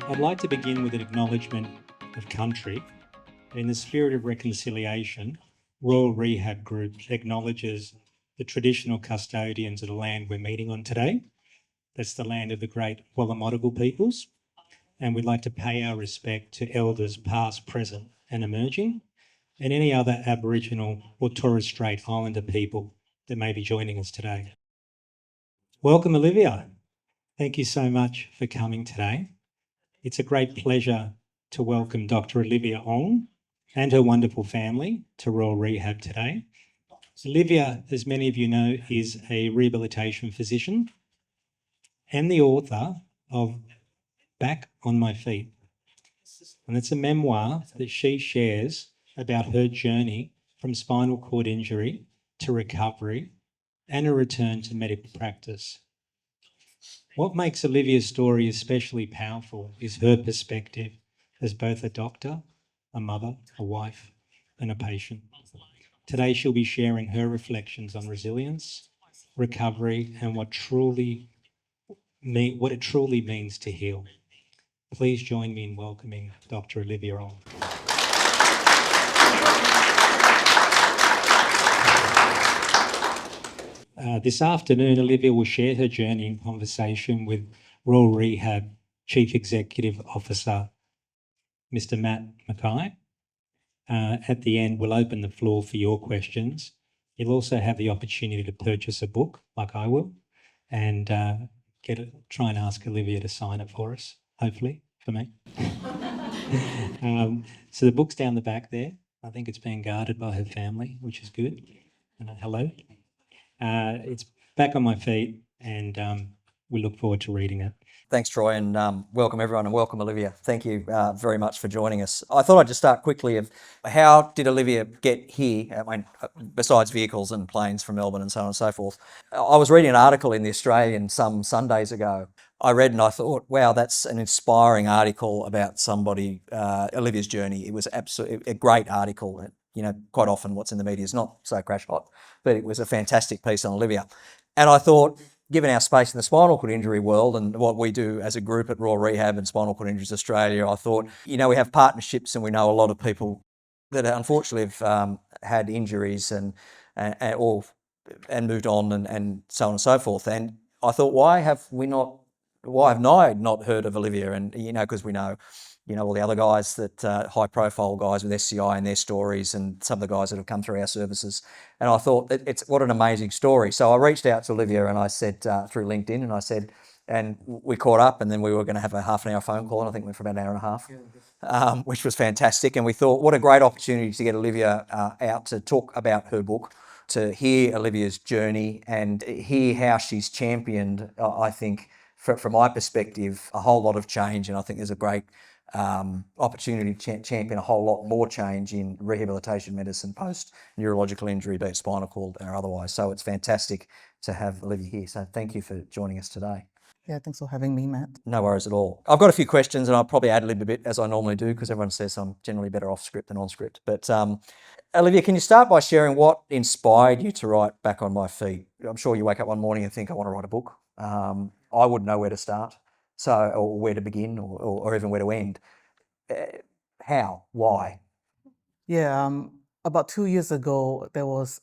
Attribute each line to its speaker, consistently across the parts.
Speaker 1: I'd like to begin with an acknowledgement of country. In the spirit of reconciliation, Royal Rehab Group acknowledges the traditional custodians of the land we're meeting on today. That's the land of the great Wallumattagal peoples. And we'd like to pay our respect to elders past, present and emerging, and any other Aboriginal or Torres Strait Islander people that may be joining us today. Welcome, Olivia. Thank you so much for coming today. It's a great pleasure to welcome Dr. Olivia Ong and her wonderful family to Royal Rehab today. Olivia, as many of you know, is a rehabilitation physician and the author of Back on My Feet. And it's a memoir that she shares about her journey from spinal cord injury to recovery and a return to medical practice. What makes Olivia's story especially powerful is her perspective as both a doctor, a mother, a wife, and a patient. Today she'll be sharing her reflections on resilience, recovery, and what it truly means to heal. Please join me in welcoming Dr. Olivia Ong. This afternoon, Olivia will share her journey in conversation with Royal Rehab Chief Executive Officer, Mr. Matt Mackay. At the end, we'll open the floor for your questions. You'll also have the opportunity to purchase a book, like I will, and try and ask Olivia to sign it for us, hopefully, for me. So the book's down the back there. I think it's being guarded by her family, which is good. Hello. It's Back on My Feet, and we look forward to reading it.
Speaker 2: Thanks, Troy, and welcome everyone, and welcome Olivia. Thank you very much for joining us. I thought I'd just start quickly of how did Olivia get here, besides vehicles and planes from Melbourne and so on and so forth. I was reading an article in The Australian some Sundays ago. I read and I thought, wow, that's an inspiring article about somebody, Olivia's journey. It was absolutely a great article. You know, quite often what's in the media is not so crash hot, but it was a fantastic piece on Olivia. And I thought, given our space in the spinal cord injury world and what we do as a group at Royal Rehab and Spinal Cord Injuries Australia, I thought, you know, we have partnerships and we know a lot of people that unfortunately have had injuries and moved on and so on and so forth. And I thought, why have I not heard of Olivia? And, you know, because we know, you know, all the other guys that high profile guys with SCI and their stories and some of the guys that have come through our services. And I thought it's what an amazing story. So I reached out to Olivia and I said through LinkedIn and I said, and we caught up and then we were going to have a half an hour phone call and I think we went for about an hour and a half, which was fantastic. And we thought what a great opportunity to get Olivia out to talk about her book, to hear Olivia's journey and hear how she's championed, I think, from my perspective, a whole lot of change. And I think there's a great opportunity to champion a whole lot more change in rehabilitation medicine post neurological injury, be it spinal cord or otherwise. So it's fantastic to have Olivia here. So thank you for joining us today.
Speaker 3: Yeah, thanks for having me, Matt.
Speaker 2: No worries at all. I've got a few questions and I'll probably add a little bit as I normally do because everyone says I'm generally better off script than on script. But Olivia, can you start by sharing what inspired you to write Back on My Feet? I'm sure you wake up one morning and think, I want to write a book. I wouldn't know where to start. Or where to begin or even where to end. How? Why?
Speaker 3: Yeah, about 2 years ago,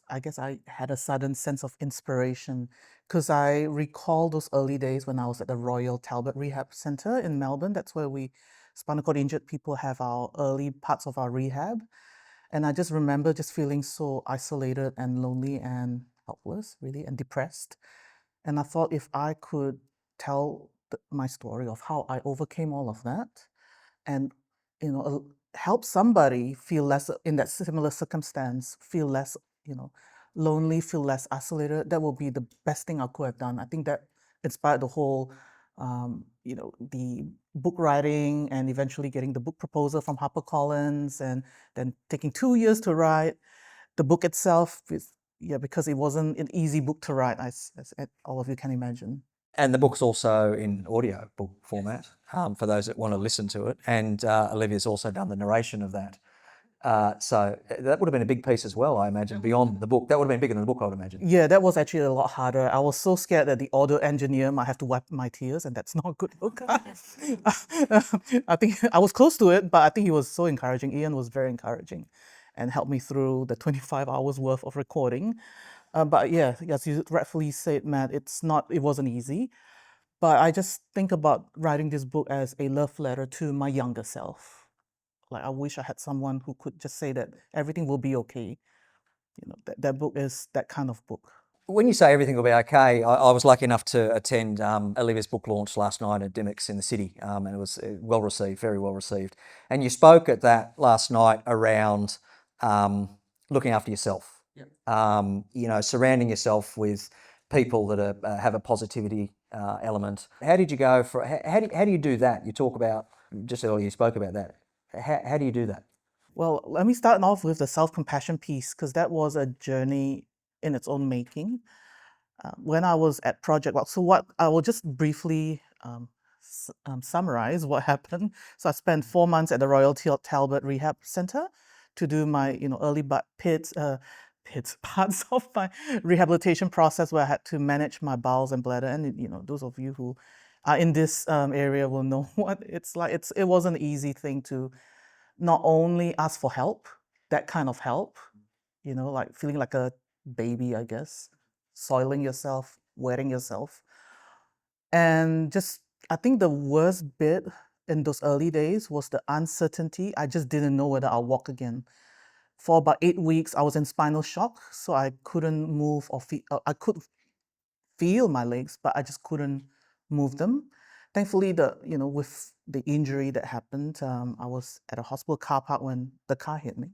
Speaker 3: I had a sudden sense of inspiration because I recall those early days when I was at the Royal Talbot Rehab Centre in Melbourne. That's where we spinal cord injured people have our early parts of our rehab. And I just remember just feeling so isolated and lonely and helpless, really, and depressed. And I thought if I could tell my story of how I overcame all of that and, you know, help somebody feel less in that similar circumstance, feel less, you know, lonely, feel less isolated, that will be the best thing I could have done. I think that inspired the whole, you know, the book writing and eventually getting the book proposal from HarperCollins and then taking 2 years to write. The book itself is, because it wasn't an easy book to write, as all of you can imagine.
Speaker 2: And the book's also in audio book format for those that want to listen to it. And Olivia's also done the narration of that. So that would have been a big piece as well, I imagine, beyond the book. That would have been bigger than the book, I would imagine.
Speaker 3: Yeah, that was actually a lot harder. I was so scared that the audio engineer might have to wipe my tears, and that's not a good look. I think I was close to it, but I think he was so encouraging. Ian was very encouraging and helped me through the 25 hours worth of recording. But yeah, as you rightfully said, Matt, it wasn't easy. But I just think about writing this book as a love letter to my younger self. Like, I wish I had someone who could just say that everything will be okay. That book is that kind of book.
Speaker 2: When you say everything will be okay, I was lucky enough to attend Olivia's book launch last night at Dymocks in the city, and it was well received, very well received. And you spoke at that last night around looking after yourself. Surrounding yourself with people that have a positivity element. How did you go for? How do you do that? You talk about just earlier. You spoke about that. How do you do that?
Speaker 3: Well, let me start off with the self-compassion piece, because that was a journey in its own making. When I was at Project Walk, so what I will just briefly summarize what happened. So I spent 4 months at the Royal Talbot Rehab Centre to do my early parts of my rehabilitation process, where I had to manage my bowels and bladder. And those of you who are in this area will know what it's like. It wasn't an easy thing to not only ask for help, that kind of help, like feeling like a baby, I guess, soiling yourself, wetting yourself. And just, I think the worst bit in those early days was the uncertainty. I just didn't know whether I'll walk again. For about 8 weeks, I was in spinal shock, so I couldn't move or feel. I could feel my legs, but I just couldn't move them. Thankfully, with the injury that happened, I was at a hospital car park when the car hit me.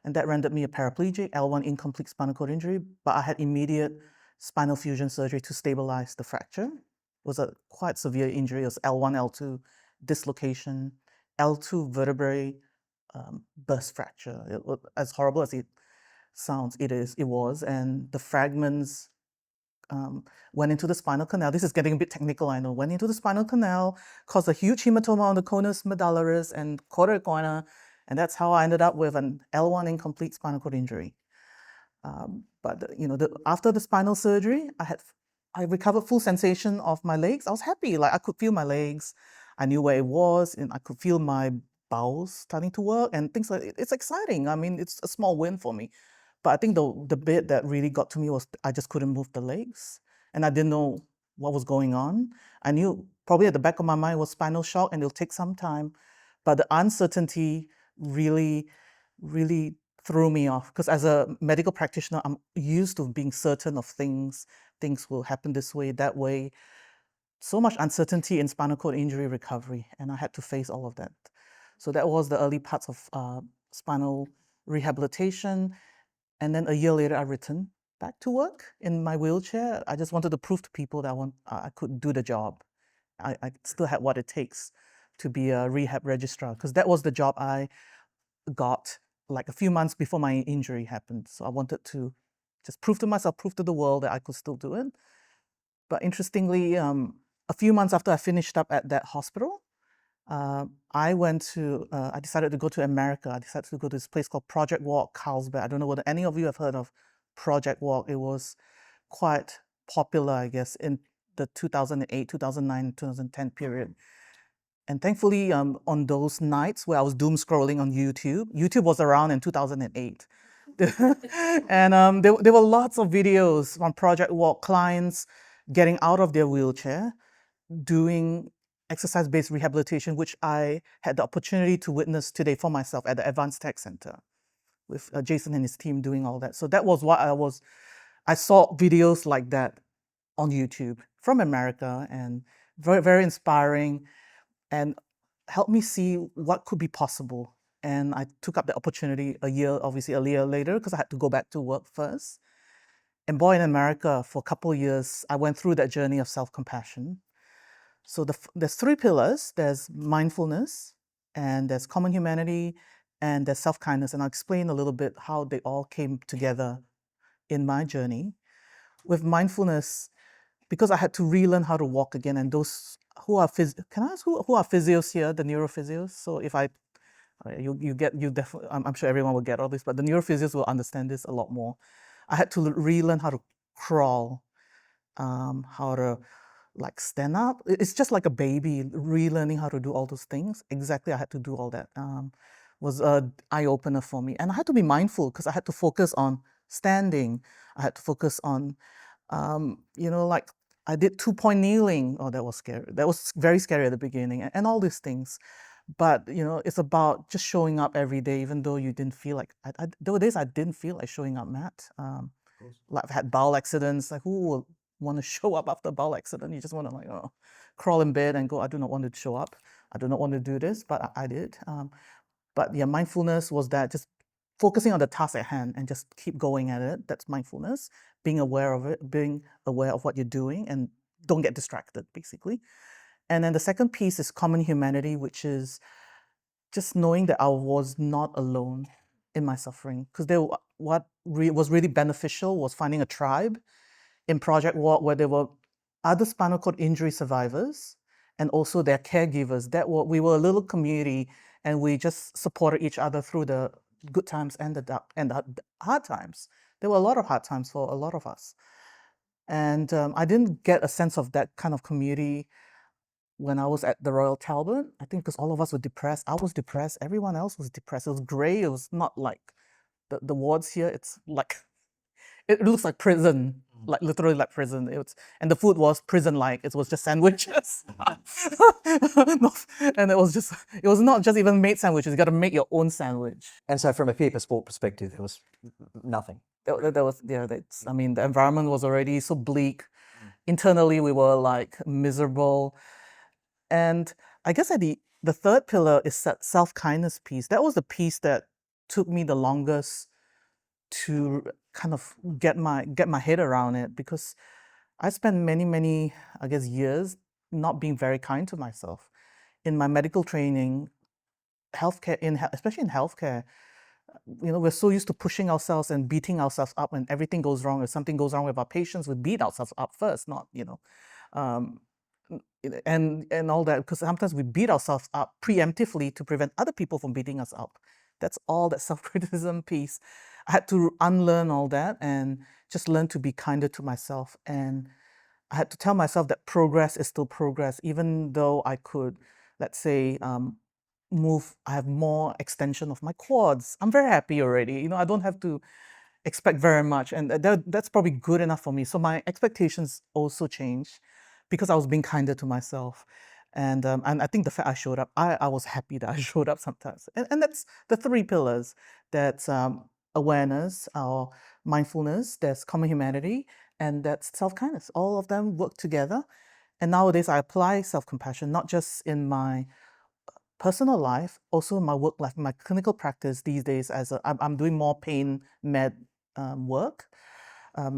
Speaker 3: And that rendered me a paraplegic, L1 incomplete spinal cord injury, but I had immediate spinal fusion surgery to stabilize the fracture. It was a quite severe injury. It was L1, L2 dislocation, L2 vertebrae burst fracture. As horrible as it sounds, it was. And the fragments went into the spinal canal. This is getting a bit technical, I know. Went into the spinal canal, caused a huge hematoma on the conus medullaris and cauda equina, and that's how I ended up with an L1 incomplete spinal cord injury. After the spinal surgery, I recovered full sensation of my legs. I was happy, like I could feel my legs. I knew where it was, and I could feel my bowels starting to work and things like it. It's exciting. I mean, it's a small win for me. But I think the bit that really got to me was I just couldn't move the legs, and I didn't know what was going on. I knew probably at the back of my mind was spinal shock, and it'll take some time. But the uncertainty really, really threw me off, because as a medical practitioner, I'm used to being certain of things. Things will happen this way, that way. So much uncertainty in spinal cord injury recovery, and I had to face all of that. So that was the early parts of spinal rehabilitation. And then a year later, I returned back to work in my wheelchair. I just wanted to prove to people that I could do the job. I still had what it takes to be a rehab registrar, because that was the job I got like a few months before my injury happened. So I wanted to just prove to myself, prove to the world that I could still do it. But interestingly, a few months after I finished up at that hospital, I decided to go to America. I decided to go to this place called Project Walk, Carlsbad. I don't know whether any of you have heard of Project Walk. It was quite popular, I guess, in the 2008, 2009, 2010 period. And thankfully, on those nights where I was doom scrolling on YouTube, YouTube was around in 2008. And there were lots of videos on Project Walk clients getting out of their wheelchair, doing exercise-based rehabilitation, which I had the opportunity to witness today for myself at the Advanced Tech Center with Jason and his team doing all that. So that was what I saw videos like that on YouTube from America, and very, very inspiring, and helped me see what could be possible. And I took up the opportunity a year later, because I had to go back to work first. And boy, in America, for a couple of years, I went through that journey of self-compassion. So there's 3 pillars. There's mindfulness, and there's common humanity, and there's self-kindness. And I'll explain a little bit how they all came together in my journey. With mindfulness, because I had to relearn how to walk again, and those who are can I ask who are physios here, the neurophysios? So if I You definitely. I'm sure everyone will get all this, but the neurophysios will understand this a lot more. I had to relearn how to crawl, how to like stand up. It's just like a baby relearning how to do all those things. Exactly, I had to do all that. Was a eye opener for me, and I had to be mindful because I had to focus on standing. I had to focus on, like I did 2 point kneeling. Oh, that was scary. That was very scary at the beginning, and all these things. But it's about just showing up every day, even though you didn't feel like. There were days I didn't feel like showing up, Matt. Like I've had bowel accidents. Like who will want to show up after a bowel accident? You just want to crawl in bed and go. I do not want to show up. I do not want to do this, but I did. But yeah, mindfulness was that just focusing on the task at hand and just keep going at it. That's mindfulness. Being aware of it, being aware of what you're doing, and don't get distracted, basically. And then the second piece is common humanity, which is just knowing that I was not alone in my suffering. Because what was really beneficial was finding a tribe in Project Walk where there were other spinal cord injury survivors and also their caregivers. We were a little community, and we just supported each other through the good times and the hard times. There were a lot of hard times for a lot of us. And I didn't get a sense of that kind of community when I was at the Royal Talbot. I think because all of us were depressed. I was depressed. Everyone else was depressed. It was grey. It was not like the wards here. It's like, it looks like prison, like literally like prison. And the food was prison-like. It was just sandwiches. And it was not just even made sandwiches. You got to make your own sandwich.
Speaker 2: And so from a peer sport perspective, there was nothing.
Speaker 3: The environment was already so bleak. Internally, we were like miserable. And I guess the third pillar is that self-kindness piece. That was the piece that took me the longest to kind of get my head around it, because I spent many, I guess, years not being very kind to myself. In my medical training, especially in healthcare, we're so used to pushing ourselves and beating ourselves up when everything goes wrong. If something goes wrong with our patients, we beat ourselves up first, not, and all that, because sometimes we beat ourselves up preemptively to prevent other people from beating us up. That's all that self-criticism piece. I had to unlearn all that and just learn to be kinder to myself. And I had to tell myself that progress is still progress, even though I could, let's say, I have more extension of my quads. I'm very happy already. I don't have to expect very much, and that's probably good enough for me. So my expectations also changed because I was being kinder to myself. And I think the fact I showed up, I was happy that I showed up sometimes. And that's the three pillars. That's awareness, or mindfulness, there's common humanity, and that's self-kindness. All of them work together. And nowadays I apply self-compassion, not just in my personal life, also in my work life, my clinical practice these days. I'm doing more pain med work,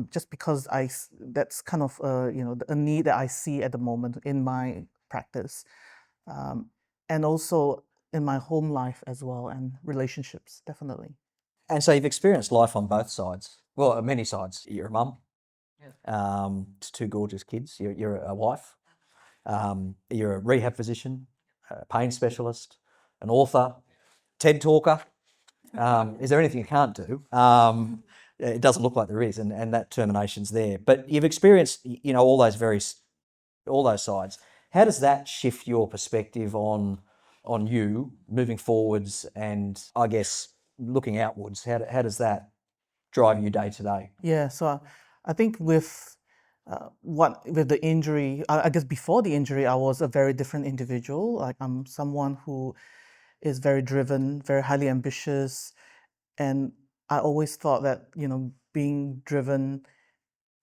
Speaker 3: just because that's kind of a need that I see at the moment in my practice, and also in my home life as well, and relationships, definitely.
Speaker 2: And so you've experienced life on both sides. Well, many sides. You're a mum, to two gorgeous kids. You're a wife. You're a rehab physician, a pain specialist, an author, TED talker. Is there anything you can't do? It doesn't look like there is, and that termination's there. But you've experienced, all those sides. How does that shift your perspective on you moving forwards, and I guess looking outwards? How does that drive you day to day?
Speaker 3: Yeah, so I think with the injury, I guess before the injury, I was a very different individual. Like, I'm someone who is very driven, very highly ambitious, and I always thought that being driven.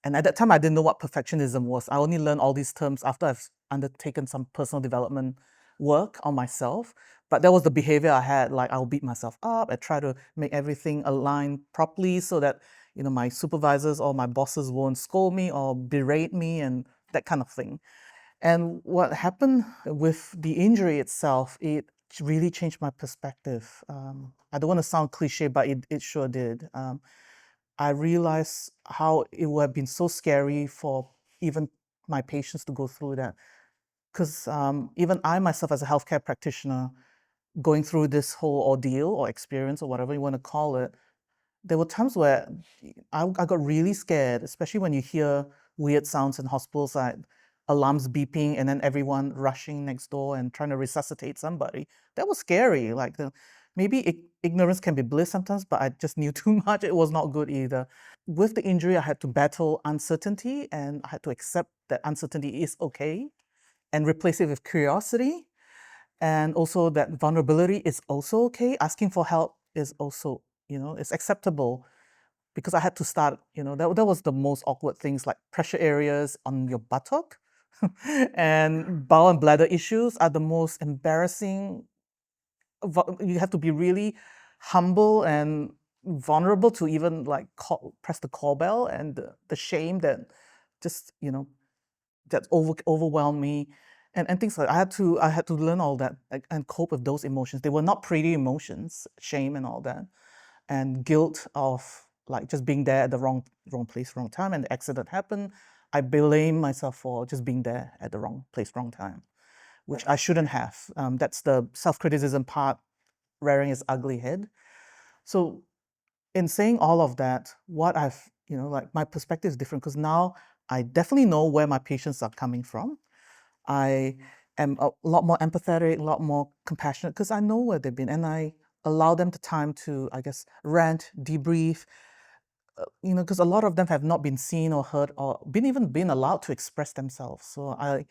Speaker 3: And at that time, I didn't know what perfectionism was. I only learned all these terms after I've undertaken some personal development work on myself. But that was the behavior I had. Like, I'll beat myself up. I try to make everything align properly so that my supervisors or my bosses won't scold me or berate me and that kind of thing. And what happened with the injury itself, it really changed my perspective. I don't want to sound cliche, but it sure did. I realized how it would have been so scary for even my patients to go through that. Because even I myself, as a healthcare practitioner, going through this whole ordeal or experience or whatever you want to call it, there were times where I got really scared, especially when you hear weird sounds in hospitals, like alarms beeping and then everyone rushing next door and trying to resuscitate somebody. That was scary. Like maybe ignorance can be bliss sometimes, but I just knew too much. It was not good either. With the injury, I had to battle uncertainty, and I had to accept that uncertainty is okay and replace it with curiosity. And also that vulnerability is also okay. Asking for help is also, it's acceptable, because I had to start, that was the most awkward things, like pressure areas on your buttock and bowel and bladder issues are the most embarrassing. You have to be really humble and vulnerable to even like press the call bell, and the shame that just, that overwhelmed me, and things like I had to learn all that, like, and cope with those emotions. They were not pretty emotions, shame and all that, and guilt of like just being there at the wrong place, wrong time, and the accident happened. I blame myself for just being there at the wrong place, wrong time, which I shouldn't have. That's the self-criticism part rearing its ugly head. So in saying all of that, what I've, like my perspective is different, because now I definitely know where my patients are coming from. I am a lot more empathetic, a lot more compassionate, because I know where they've been, and I allow them the time to, I guess, rant, debrief, because a lot of them have not been seen or heard or been allowed to express themselves. So I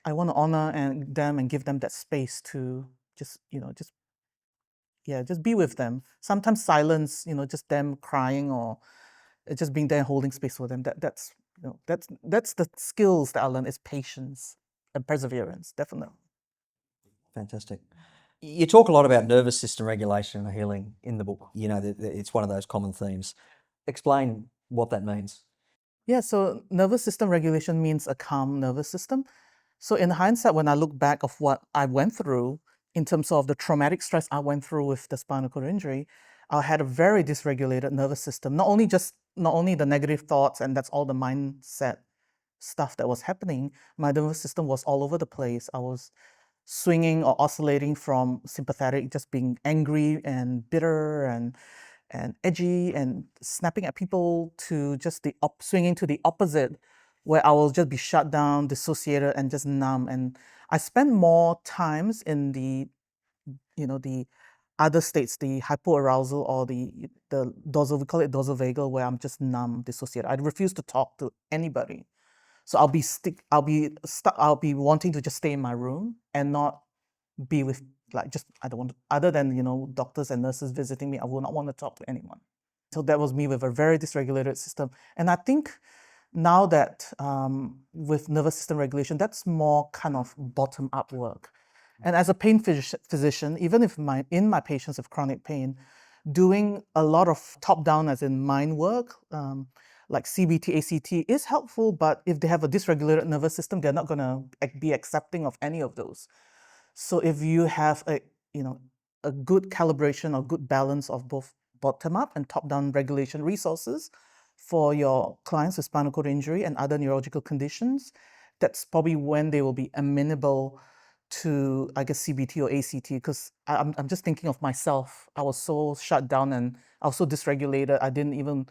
Speaker 3: want to honor them and give them that space to just, just be with them. Sometimes silence, just them crying or just being there holding space for them. That's the skills that I learned, is patience and perseverance, definitely.
Speaker 2: Fantastic. You talk a lot about nervous system regulation and healing in the book. It's one of those common themes. Explain what that means.
Speaker 3: Yeah, so nervous system regulation means a calm nervous system. So in hindsight, when I look back of what I went through in terms of the traumatic stress I went through with the spinal cord injury, I had a very dysregulated nervous system. Not only the negative thoughts, and that's all the mindset stuff that was happening. My nervous system was all over the place. I was swinging or oscillating from sympathetic, just being angry and bitter and edgy and snapping at people, to just swinging to the opposite, where I will just be shut down, dissociated, and just numb. And I spend more times in the other states, the hypoarousal or the dorsal, we call it dorsal vagal, where I'm just numb, dissociated. I refuse to talk to anybody. So I'll be stuck. I'll be wanting to just stay in my room and not be with, like, just, I don't want to, other than doctors and nurses visiting me, I will not want to talk to anyone. So that was me with a very dysregulated system. And I think now that with nervous system regulation, that's more kind of bottom up work. And as a pain physician, even if in my patients with chronic pain, doing a lot of top down, as in mind work, like CBT, ACT is helpful, but if they have a dysregulated nervous system, they're not going to be accepting of any of those. So if you have a good calibration or good balance of both bottom up and top down regulation resources for your clients with spinal cord injury and other neurological conditions, that's probably when they will be amenable to, I guess, CBT or ACT. Because I'm just thinking of myself. I was so shut down and I was so dysregulated. I didn't even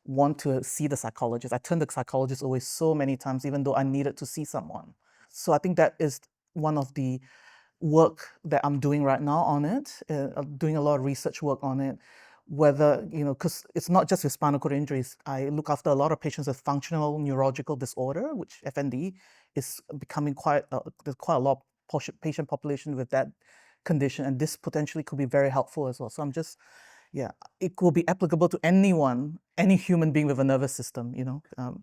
Speaker 3: want to see the psychologist. I turned the psychologist away so many times, even though I needed to see someone. So I think that is one of the work that I'm doing right now on it. I'm doing a lot of research work on it, whether, because it's not just with spinal cord injuries. I look after a lot of patients with functional neurological disorder, which FND is becoming there's quite a lot of patient population with that condition, and this potentially could be very helpful as well. So it will be applicable to anyone, any human being with a nervous system,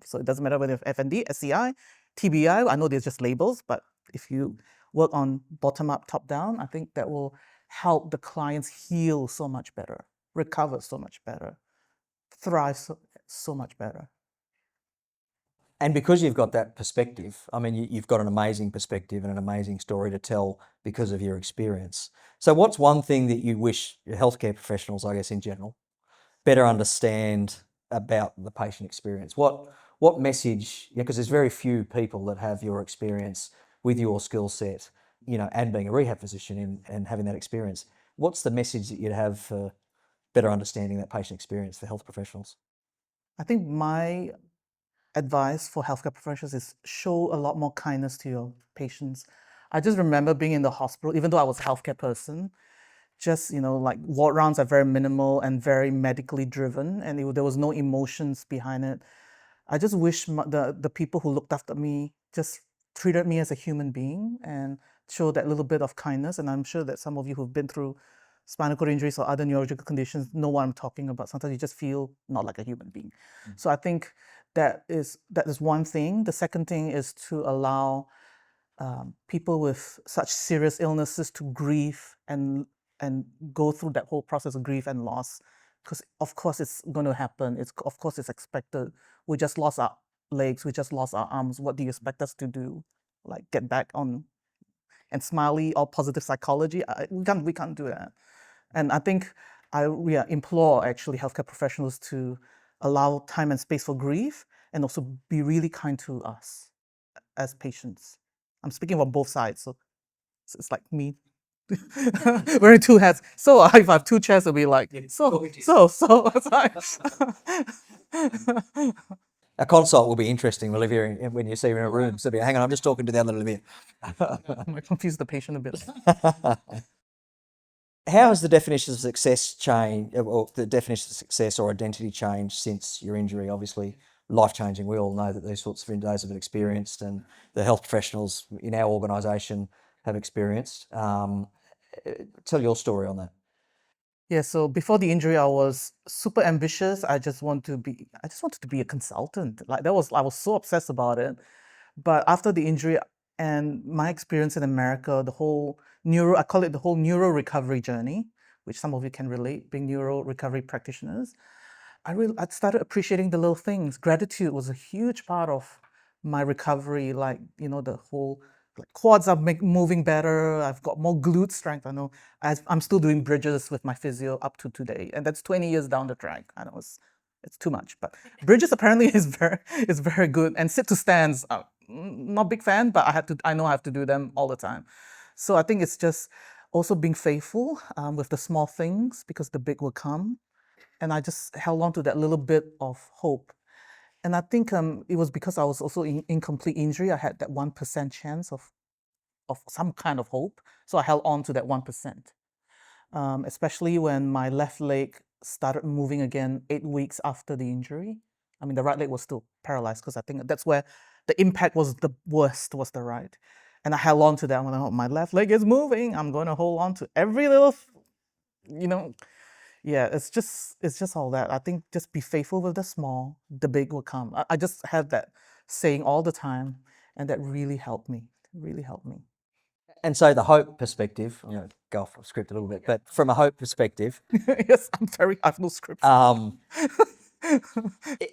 Speaker 3: so it doesn't matter whether you have FND, SCI, TBI. I know they're just labels, but if you work on bottom up, top down, I think that will help the clients heal so much better, recover so much better, thrive so much better.
Speaker 2: And because you've got that perspective, I mean, you've got an amazing perspective and an amazing story to tell because of your experience. So what's one thing that you wish healthcare professionals, I guess in general, better understand about the patient experience? What message, because there's very few people that have your experience with your skill set and being a rehab physician and having that experience, what's the message that you'd have for better understanding that patient experience for health professionals?
Speaker 3: I think my advice for healthcare professionals is show a lot more kindness to your patients. I just remember being in the hospital, even though I was a healthcare person, just, like ward rounds are very minimal and very medically driven, and there was no emotions behind it. I just wish the people who looked after me just treated me as a human being and showed that little bit of kindness. And I'm sure that some of you who've been through spinal cord injuries or other neurological conditions know what I'm talking about. Sometimes you just feel not like a human being. So I think that is one thing. The second thing is to allow people with such serious illnesses to grieve and go through that whole process of grief and loss, because of course it's going to happen. Of course it's expected. We just lost our legs, we just lost our arms. What do you expect us to do? Like get back on and smiley or positive psychology? We can't do that. And I think I implore actually healthcare professionals to allow time and space for grief and also be really kind to us as patients. I'm speaking from both sides, so it's like me wearing two hats. So if I have two chairs, it'll be like, so. It's like
Speaker 2: A consult will be interesting, Olivia, when you see her in a room. So, hang on, I'm just talking to the other Olivia.
Speaker 3: I might confuse the patient a bit.
Speaker 2: How has the definition of success changed, or the definition of success or identity changed since your injury? Obviously, life-changing. We all know that these sorts of days have been experienced, and the health professionals in our organisation have experienced. Tell your story on that.
Speaker 3: Yeah, so before the injury, I was super ambitious. I just wanted to be a consultant. Like I was so obsessed about it. But after the injury and my experience in America, I call it the whole neuro recovery journey, which some of you can relate, being neuro recovery practitioners. I started appreciating the little things. Gratitude was a huge part of my recovery. Like, the whole quads are moving better. I've got more glute strength. I know I'm still doing bridges with my physio up to today, and that's 20 years down the track. I know it's too much, but bridges apparently is very good. And sit to stands, not big fan, but I know I have to do them all the time. So I think it's just also being faithful with the small things, because the big will come. And I just held on to that little bit of hope. And I think it was because I was also in incomplete injury. I had that 1% chance of some kind of hope. So I held on to that 1%, especially when my left leg started moving again 8 weeks after the injury. I mean, the right leg was still paralyzed, because I think that's where the impact was the worst, was the right. And I held on to that. When my left leg is moving, I'm going to hold on to every little, yeah, it's just all that. I think just be faithful with the small, the big will come. I just have that saying all the time, and that really helped me. Really helped me.
Speaker 2: And so the hope perspective, I'm going to go off script a little bit, but from a hope perspective,
Speaker 3: Yes, I have no script.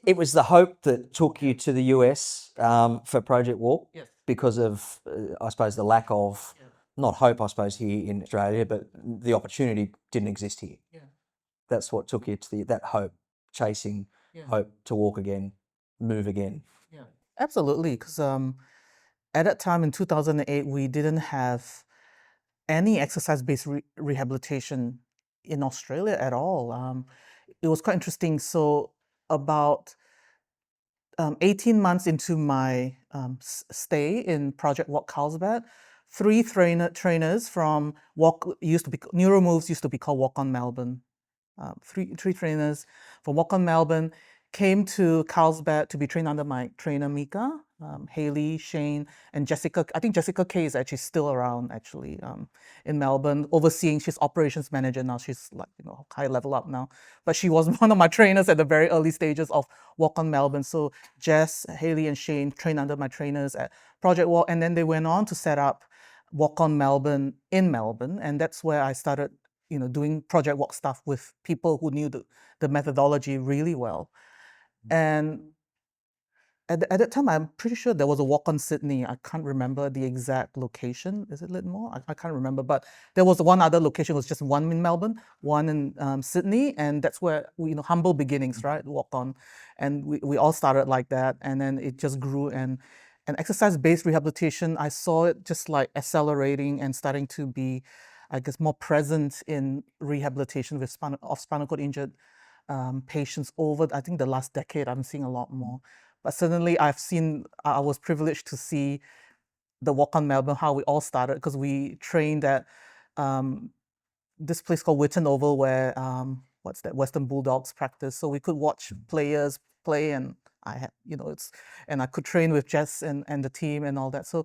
Speaker 2: it was the hope that took you to the US for Project Walk.
Speaker 3: Yes.
Speaker 2: Because of, I suppose, the lack of, not hope, I suppose, here in Australia, but the opportunity didn't exist here.
Speaker 3: Yeah.
Speaker 2: That's what took you to that hope, chasing hope to walk again, move again.
Speaker 3: Yeah, absolutely. Because at that time in 2008, we didn't have any exercise-based rehabilitation in Australia at all. It was quite interesting. So about 18 months into my stay in Project Walk Carlsbad, 3 trainers from Neuromoves used to be called Walk on Melbourne. Three trainers from Walk on Melbourne came to Carlsbad to be trained under my trainer Mika, Haley, Shane, and Jessica. I think Jessica K is actually still around in Melbourne, overseeing. She's operations manager now. She's high level up now, but she was one of my trainers at the very early stages of Walk on Melbourne. So Jess, Haley, and Shane trained under my trainers at Project Walk, and then they went on to set up Walk on Melbourne in Melbourne, and that's where I started doing Project Walk stuff with people who knew the methodology really well. And at that time, I'm pretty sure there was a Walk on Sydney. I can't remember the exact location. Is it Lidmore? I can't remember. But there was one other location. It was just one in Melbourne, one in Sydney. And that's where, humble beginnings, right? Walk on. And we all started like that. And then it just grew. And And exercise-based rehabilitation, I saw it just like accelerating and starting to be, I guess, more present in rehabilitation with spinal cord injured patients over, I think, the last decade. I'm seeing a lot more. But certainly I was privileged to see the Walk on Melbourne, how we all started, because we trained at this place called Witten Oval where, what's that, Western Bulldogs practice. So we could watch players play, and I had, and I could train with Jess and the team and all that. So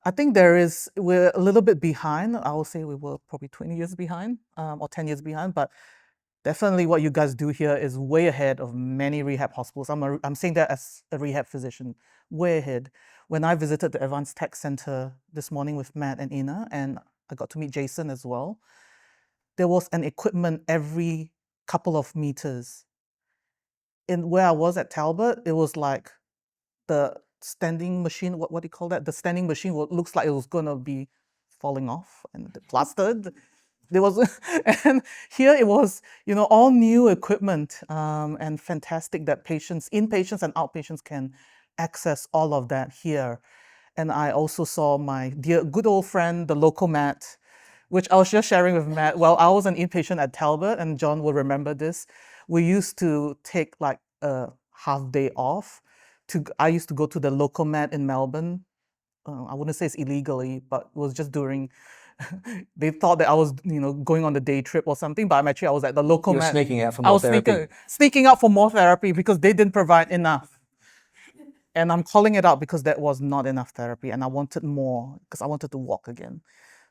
Speaker 3: I think we're a little bit behind. I would say we were probably 20 years behind, or 10 years behind, but definitely what you guys do here is way ahead of many rehab hospitals. I'm saying that as a rehab physician, way ahead. When I visited the Advanced Tech Center this morning with Matt and Ina, and I got to meet Jason as well, there was an equipment every couple of meters. In where I was at Talbot, it was like the standing machine, what do you call that? The standing machine looks like it was gonna be falling off and plastered. There was, and here it was, all new equipment, and fantastic that inpatients and outpatients can access all of that here. And I also saw my dear, good old friend, the Lokomat, which I was just sharing with Matt. Well, I was an inpatient at Talbot, and John will remember this. We used to take like a half day off. I used to go to the Lokomat in Melbourne. I wouldn't say it's illegally, but it was just during. They thought that I was, going on the day trip or something, but I was at the Lokomat.
Speaker 2: You were sneaking out for
Speaker 3: I
Speaker 2: more
Speaker 3: was
Speaker 2: therapy.
Speaker 3: sneaking out for more therapy because they didn't provide enough. And I'm calling it out because that was not enough therapy, and I wanted more because I wanted to walk again.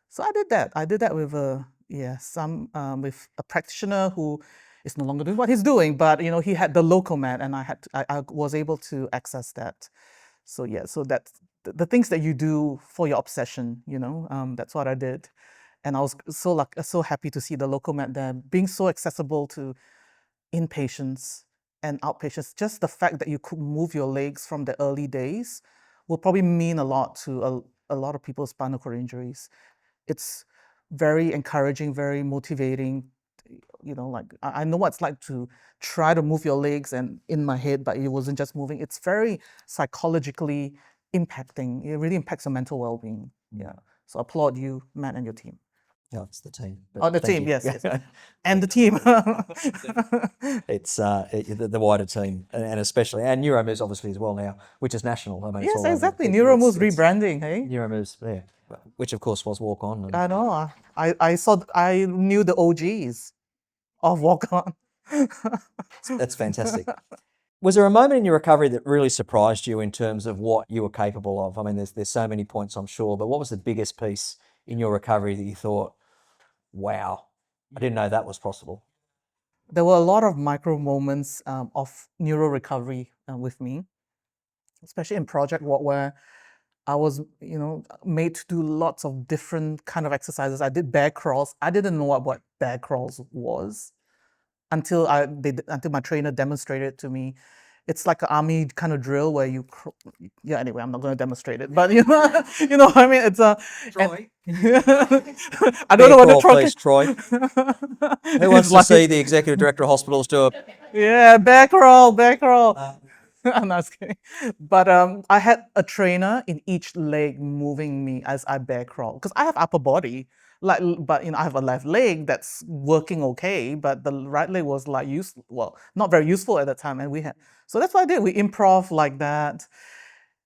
Speaker 3: So I did that. I did that with with a practitioner who is no longer doing what he's doing, but he had the Lokomat, and I was able to access that. So so that's the things that you do for your obsession. That's what I did, and I was so happy to see the Lokomat there being so accessible to inpatients and outpatients. Just the fact that you could move your legs from the early days will probably mean a lot to a lot of people's spinal cord injuries. It's very encouraging, very motivating. I know what it's like to try to move your legs and in my head, but it wasn't just moving. It's very psychologically impacting. It really impacts your mental well-being. Yeah. So applaud you, Matt, and your team.
Speaker 2: Yeah, it's the team.
Speaker 3: Oh, the
Speaker 2: thank
Speaker 3: team,
Speaker 2: you.
Speaker 3: yes. And the team.
Speaker 2: It's the wider team, and especially, and Neuromoves obviously as well now, which is national. I mean, it's
Speaker 3: Yes,
Speaker 2: all over.
Speaker 3: exactly. Neuromoves rebranding, hey?
Speaker 2: Neuromoves, yeah, which of course was Walk On.
Speaker 3: I know. I knew the OGs of Walk On.
Speaker 2: That's fantastic. Was there a moment in your recovery that really surprised you in terms of what you were capable of? I mean, there's so many points, I'm sure, but what was the biggest piece in your recovery that you thought, wow, I didn't know that was possible?
Speaker 3: There were a lot of micro moments of neuro recovery with me, especially in Project Walk, where I was, made to do lots of different kind of exercises. I did bear crawls. I didn't know what bear crawls was until my trainer demonstrated it to me. It's like an army kind of drill where anyway, I'm not going to demonstrate it, but you know what I mean? It's
Speaker 2: Troy.
Speaker 3: I don't know what the
Speaker 2: Crawl, please, Troy. Who wants to see the executive director of hospitals do it?
Speaker 3: Yeah, bear crawl. I'm not just kidding. But I had a trainer in each leg moving me as I bear crawl because I have upper body, but I have a left leg that's working okay, but the right leg was not very useful at the time, and so that's what I did. We improv like that,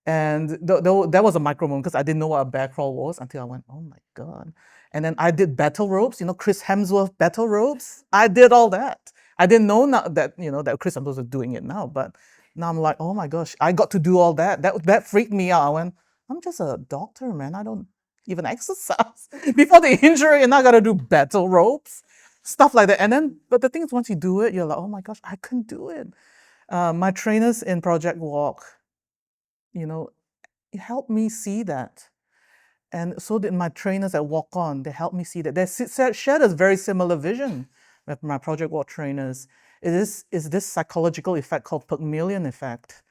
Speaker 3: and that was a micro moment because I didn't know what a bear crawl was until I went, oh my god! And then I did battle ropes, Chris Hemsworth battle ropes. I did all that. I didn't know that Chris Hemsworth was doing it now, but now I'm like, oh my gosh, I got to do all that. That freaked me out. I went, I'm just a doctor, man. I don't even exercise before the injury, and I gotta do battle ropes, stuff like that. And then, but the thing is, once you do it, you're like, oh my gosh, I couldn't do it. My trainers in Project Walk, it helped me see that. And so did my trainers at Walk On. They helped me see that. They shared a very similar vision with my Project Walk trainers. It is this psychological effect called Pygmalion effect.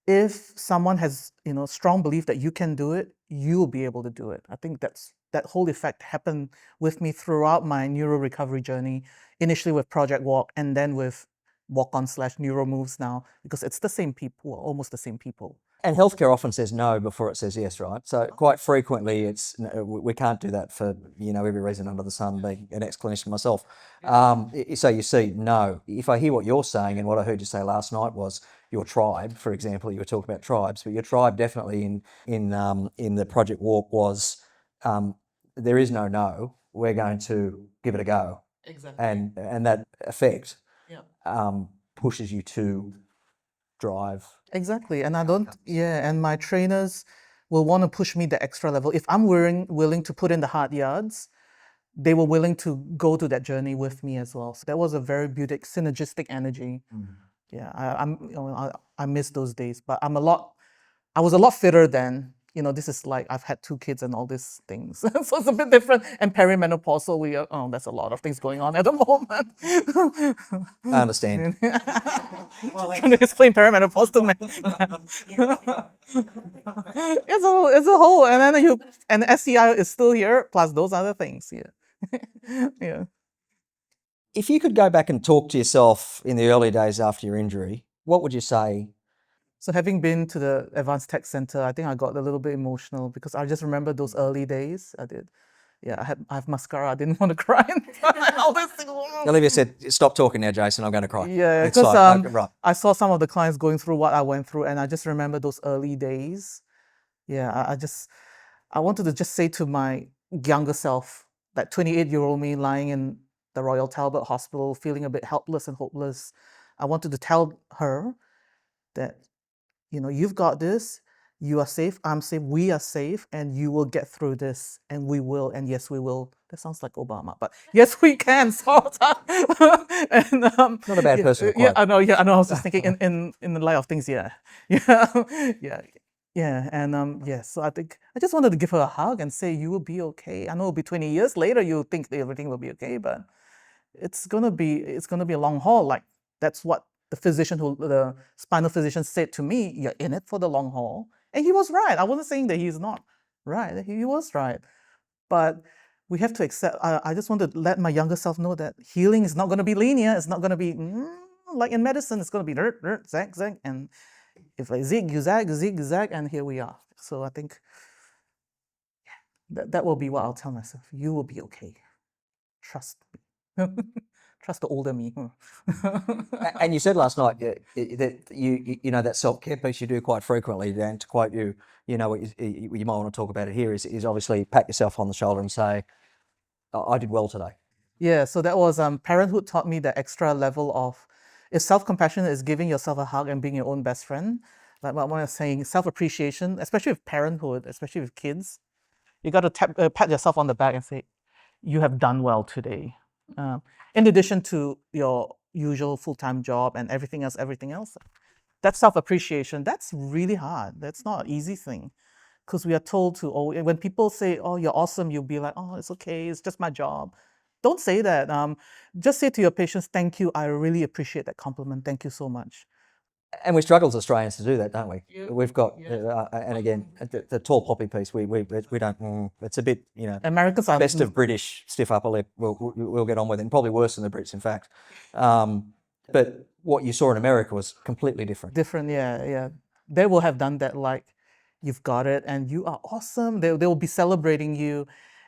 Speaker 3: If someone has strong belief that you can do it, you'll be able to do it. I think that whole effect happened with me throughout my neuro recovery journey, initially with Project Walk and then with Walk On / Neuromoves now, because it's the same people, almost the same people
Speaker 2: And healthcare often says no before it says yes, right? So quite frequently, it's we can't do that for every reason under the sun. Being an ex-clinician myself, so you see, no. If I hear what you're saying and what I heard you say last night was your tribe, for example, you were talking about tribes, but your tribe definitely in the Project Walk was there is no. We're going to give it a go,
Speaker 3: Exactly.
Speaker 2: and that effect
Speaker 3: Yeah.
Speaker 2: pushes you to drive.
Speaker 3: Exactly. And I don't, yeah, and my trainers will want to push me the extra level. If I'm willing to put in the hard yards, they were willing to go to that journey with me as well. So that was a very beautiful, synergistic energy. Yeah, I miss those days, but I was a lot fitter then. This is like I've had 2 kids and all these things, so it's a bit different. And perimenopausal, there's a lot of things going on at the moment.
Speaker 2: I understand.
Speaker 3: Trying to explain perimenopause to me. It's a whole, and then SCI is still here, plus those other things. Yeah, yeah.
Speaker 2: If you could go back and talk to yourself in the early days after your injury, what would you say?
Speaker 3: So having been to the Advanced Tech Center, I think I got a little bit emotional because I just remember those early days. I did. Yeah, I have mascara. I didn't want to cry. All this thing.
Speaker 2: Olivia said, "Stop talking now, Jason. I'm going to cry."
Speaker 3: Yeah,
Speaker 2: It's
Speaker 3: because
Speaker 2: fine. No, right.
Speaker 3: I saw some of the clients going through what I went through, and I just remember those early days. Yeah, I wanted to just say to my younger self, that 28-year-old me lying in the Royal Talbot Hospital, feeling a bit helpless and hopeless. I wanted to tell her that, you've got this. You are safe. I'm safe. We are safe, and you will get through this, and we will. And yes, we will. That sounds like Obama, but yes, we can. Sort of. And
Speaker 2: Not a bad person to
Speaker 3: yeah,
Speaker 2: quote.
Speaker 3: I know. Yeah, I know. I was just thinking in the light of things. Yeah, yeah, yeah, yeah. And yeah. So I think I just wanted to give her a hug and say, you will be okay. I know it'll be 20 years later. You think that everything will be okay, but it's gonna be a long haul. Like that's what the spinal physician said to me. You're in it for the long haul, and he was right. I wasn't saying that he's not right. He was right, but we have to accept. I just want to let my younger self know that healing is not going to be linear. It's not going to be like in medicine. It's going to be zag, zag, and if I zig, you zag, and here we are. So I think that will be what I'll tell myself. You will be okay. Trust me. Trust the older me.
Speaker 2: And you said last night that you know that self-care piece you do quite frequently. And to quote you, what you might want to talk about it here is obviously pat yourself on the shoulder and say, "I did well today."
Speaker 3: Yeah, so that was parenthood taught me the extra level of if self-compassion is giving yourself a hug and being your own best friend. Like what I was saying, self-appreciation, especially with parenthood, especially with kids, you got to pat yourself on the back and say, "You have done well today." In addition to your usual full-time job and everything else, that's self-appreciation. That's really hard. That's not an easy thing, because we are told to. When people say, "Oh, you're awesome," you'll be like, "Oh, it's okay. It's just my job." Don't say that. Just say to your patients, "Thank you. I really appreciate that compliment. Thank you so much."
Speaker 2: And we struggle as Australians to do that, don't we?
Speaker 3: Yeah.
Speaker 2: We've got,
Speaker 3: Yeah.
Speaker 2: and again, the tall poppy piece, we don't. It's a bit,
Speaker 3: Americans are
Speaker 2: best of British stiff upper lip. We'll get on with it, and probably worse than the Brits, in fact. But what you saw in America was completely different.
Speaker 3: different. Yeah, yeah. They will have done that. Like, you've got it, and you are awesome. They will be celebrating you,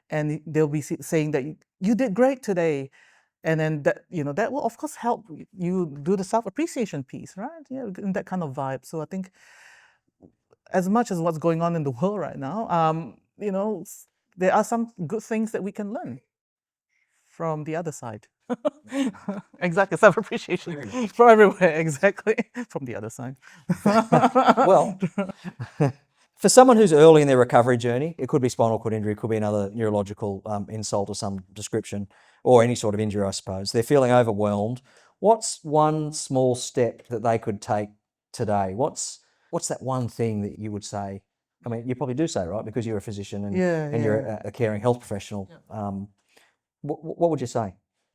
Speaker 3: and they'll be saying that you did great today. And then that will of course help you do the self-appreciation piece, right? Yeah, in that kind of vibe. So I think as much as what's going on in the world right now, there are some good things that we can learn from the other side. Exactly, self-appreciation from everywhere. Exactly, from the other side.
Speaker 2: Well, for someone who's early in their recovery journey, it could be spinal cord injury, it could be another neurological insult of some description, or any sort of injury, I suppose. They're feeling overwhelmed. What's one small step that they could take today? What's that one thing that you would say? I mean, you probably do say, right, because you're a physician and, you're a caring health professional. What would you say?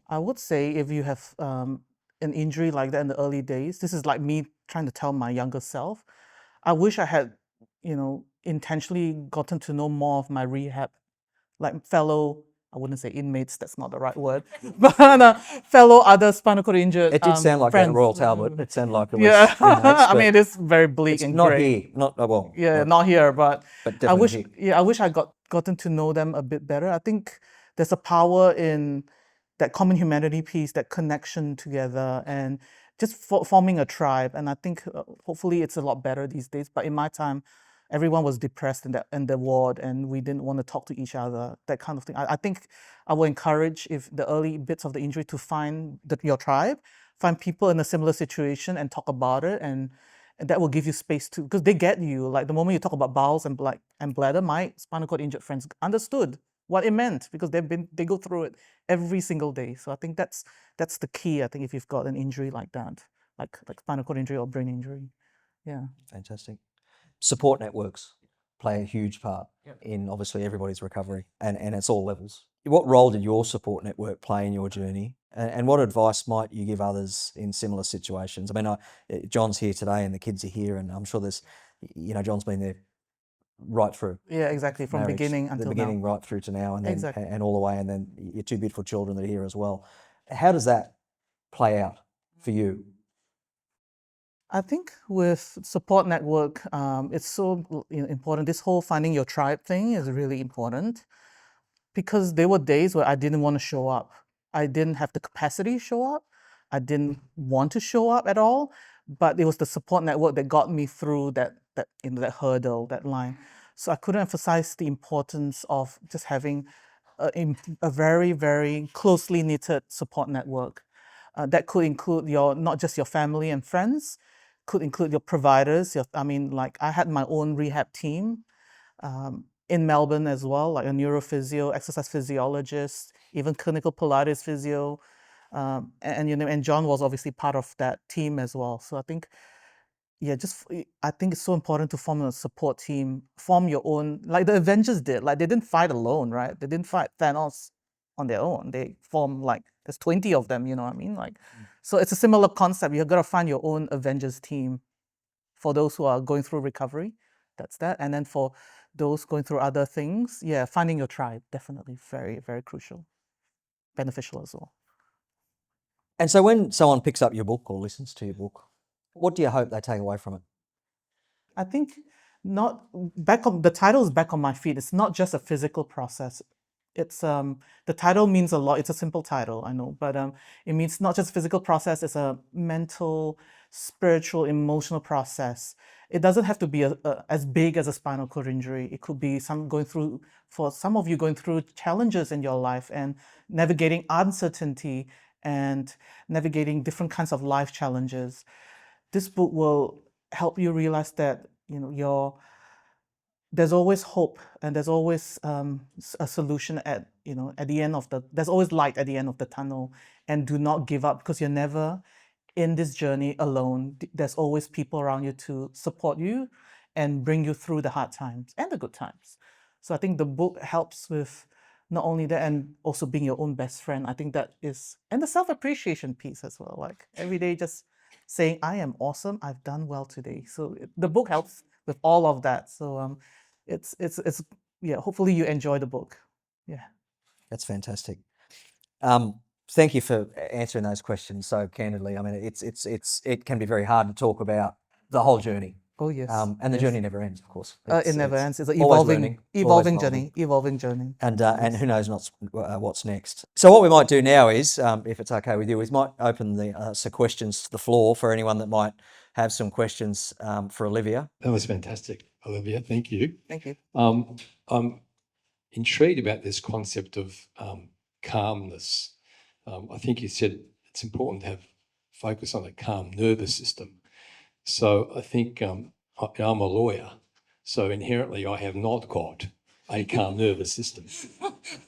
Speaker 3: I would say if you have an injury like that in the early days, this is like me trying to tell my younger self. I wish I had, intentionally gotten to know more of my rehab, like fellow I wouldn't say inmates, that's not the right word, but fellow other spinal cord injured
Speaker 2: It did sound like that at
Speaker 3: friends.
Speaker 2: Royal Talbot. It sounded like it was
Speaker 3: Yeah,
Speaker 2: inmates,
Speaker 3: I mean,
Speaker 2: but
Speaker 3: it is very bleak
Speaker 2: it's
Speaker 3: and
Speaker 2: not
Speaker 3: grey.
Speaker 2: here. Not well,
Speaker 3: Yeah, not here, but
Speaker 2: but
Speaker 3: I
Speaker 2: definitely
Speaker 3: wish,
Speaker 2: here.
Speaker 3: yeah, I wish I gotten to know them a bit better. I think there's a power in that common humanity piece, that connection together, and just forming a tribe. And I think hopefully it's a lot better these days. But in my time, everyone was depressed in the ward, and we didn't want to talk to each other. That kind of thing. I think I will encourage, if the early bits of the injury, to find your tribe, find people in a similar situation, and talk about it, and that will give you space to, because they get you. Like the moment you talk about bowels and bladder, my spinal cord injured friends understood what it meant, because they go through it every single day. So I think that's the key. I think if you've got an injury like that, like spinal cord injury or brain injury, yeah.
Speaker 2: Fantastic. Support networks play a huge part in obviously everybody's recovery, and it's all levels. What role did your support network play in your journey, and what advice might you give others in similar situations? I mean, John's here today, and the kids are here, and I'm sure there's, John's been there right through.
Speaker 3: Yeah, exactly, from
Speaker 2: marriage,
Speaker 3: beginning
Speaker 2: the
Speaker 3: until
Speaker 2: beginning
Speaker 3: now.
Speaker 2: right through to now, and then
Speaker 3: Exactly.
Speaker 2: and all the way, and then your two beautiful children that are here as well. How does that play out for you?
Speaker 3: I think with support network, it's so important. This whole finding your tribe thing is really important, because there were days where I didn't want to show up. I didn't have the capacity to show up. I didn't want to show up at all. But it was the support network that got me through that hurdle, that line. So I couldn't emphasize the importance of just having a very, very closely knitted support network. That could include not just your family and friends, could include your providers. Like I had my own rehab team in Melbourne as well, like a neurophysio, exercise physiologist, even clinical Pilates physio. And John was obviously part of that team as well. So I think, I think it's so important to form a support team, form your own, like the Avengers did. Like they didn't fight alone, right? They didn't fight Thanos on their own. They formed, like, there's 20 of them, you know what I mean? Like, so it's a similar concept. You've got to find your own Avengers team for those who are going through recovery. That's that. And then for those going through other things, finding your tribe, definitely very, very crucial, beneficial as well.
Speaker 2: And so when someone picks up your book or listens to your book, what do you hope they take away from it?
Speaker 3: I think the title is Back on My Feet. It's not just a physical process. It's the title means a lot. It's a simple title, I know, but it means not just physical process. It's a mental, spiritual, emotional process. It doesn't have to be as big as a spinal cord injury. It could be for some of you going through challenges in your life and navigating uncertainty and navigating different kinds of life challenges. This book will help you realize that there's always hope, and there's always a solution at the end of there's always light at the end of the tunnel. And do not give up, because you're never in this journey alone. There's always people around you to support you and bring you through the hard times and the good times. So I think the book helps with not only that, and also being your own best friend. I think that is, and the self-appreciation piece as well. Like every day, just saying, I am awesome, I've done well today. So the book helps with all of that. So it's hopefully you enjoy the book. Yeah.
Speaker 2: That's fantastic. Thank you for answering those questions so candidly. I mean, it can be very hard to talk about the whole journey.
Speaker 3: Oh yes.
Speaker 2: And the journey never ends, of course.
Speaker 3: It never ends. It's an
Speaker 2: always learning, always
Speaker 3: evolving journey.
Speaker 2: And who knows what's next. So what we might do now is, if it's okay with you, is might open some questions to the floor for anyone that might have some questions for Olivia.
Speaker 4: That was fantastic, Olivia. Thank you.
Speaker 3: Thank you.
Speaker 4: I'm intrigued about this concept of calmness. I think you said it's important to have focus on a calm nervous system. So I think I'm a lawyer, so inherently I have not got a calm nervous system.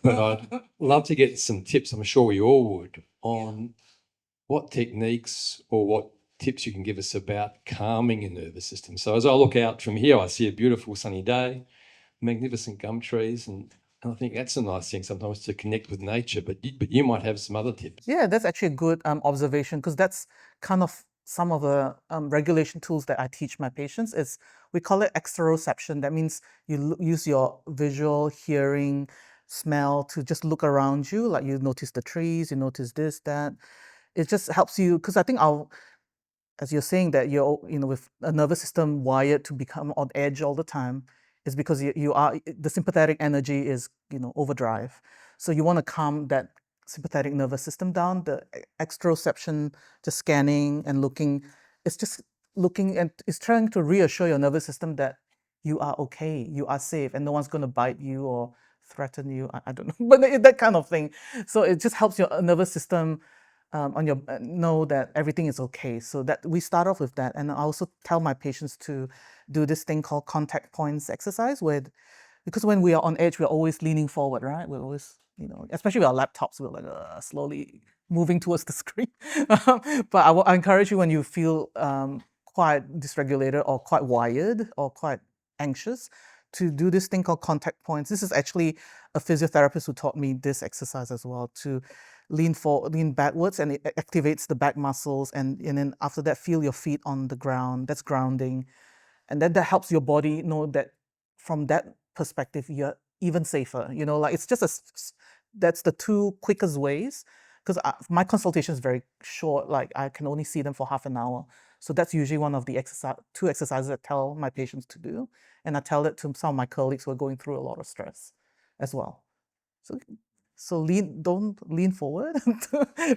Speaker 4: But I'd love to get some tips, I'm sure we all would, on what techniques or what tips you can give us about calming your nervous system. So as I look out from here, I see a beautiful sunny day, magnificent gum trees, and I think that's a nice thing sometimes to connect with nature, but you might have some other tips.
Speaker 3: Yeah, that's actually a good observation, because that's kind of some of the regulation tools that I teach my patients. We call it exteroception. That means you use your visual, hearing, smell, to just look around you, like you notice the trees, you notice this, that. It just helps you, because I think as you're saying that you're, with a nervous system wired to become on edge all the time, is because you are, the sympathetic energy is, overdrive. So you want to calm that sympathetic nervous system down. The exteroception, just scanning and looking, it's just looking and it's trying to reassure your nervous system that you are okay, you are safe, and no one's going to bite you or threaten you. I don't know, but that kind of thing. So it just helps your nervous system on your know that everything is okay. So that we start off with that, and I also tell my patients to do this thing called contact points exercise, because when we are on edge, we're always leaning forward, right? We're always, especially with our laptops, we're like slowly moving towards the screen. But I encourage you, when you feel quite dysregulated or quite wired or quite anxious, to do this thing called contact points. This is actually a physiotherapist who taught me this exercise as well, to lean backwards, and it activates the back muscles, and then after that, feel your feet on the ground. That's grounding. And then that helps your body know that from that perspective, you're even safer. Like it's just that's the two quickest ways, because my consultation is very short, like I can only see them for half an hour. So that's usually one of the two exercises I tell my patients to do. And I tell it to some of my colleagues who are going through a lot of stress as well. So don't lean forward.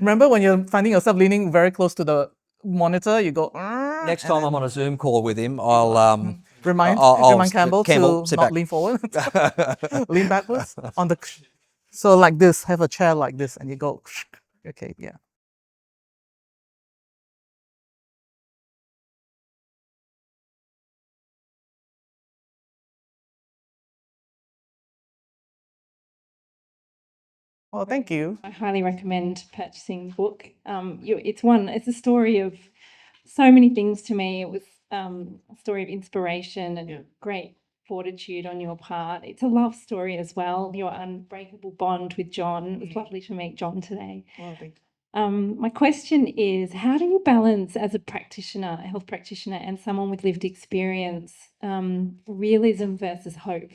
Speaker 3: Remember, when you're finding yourself leaning very close to the monitor, you go.
Speaker 2: Next time I'm on a Zoom call with him, I'll
Speaker 3: Remind Campbell to
Speaker 2: sit
Speaker 3: not
Speaker 2: back.
Speaker 3: lean forward. Lean backwards on the. So like this, have a chair like this, and you go. Okay, yeah. Well, thank you.
Speaker 5: I highly recommend purchasing the book. It's a story of so many things to me. It was a story of inspiration and great fortitude on your part. It's a love story as well, your unbreakable bond with John. It was lovely to meet John today.
Speaker 3: Well, thank you.
Speaker 5: My question is, how do you balance, as a practitioner, a health practitioner, and someone with lived experience, realism versus hope?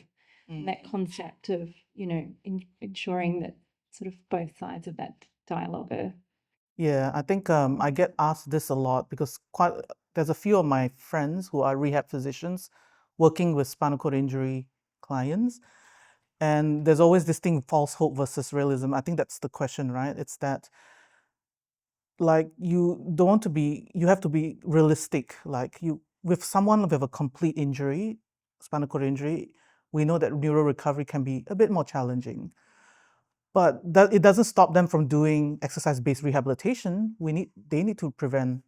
Speaker 5: That concept of, ensuring that sort of both sides of that dialogue are.
Speaker 3: Yeah, I think I get asked this a lot, because there's a few of my friends who are rehab physicians working with spinal cord injury clients, and there's always this thing, false hope versus realism. I think that's the question, right? It's that, like, you have to be realistic. Like, with someone with a complete injury, spinal cord injury, we know that neuro recovery can be a bit more challenging. But it doesn't stop them from doing exercise-based rehabilitation. They need to prevent,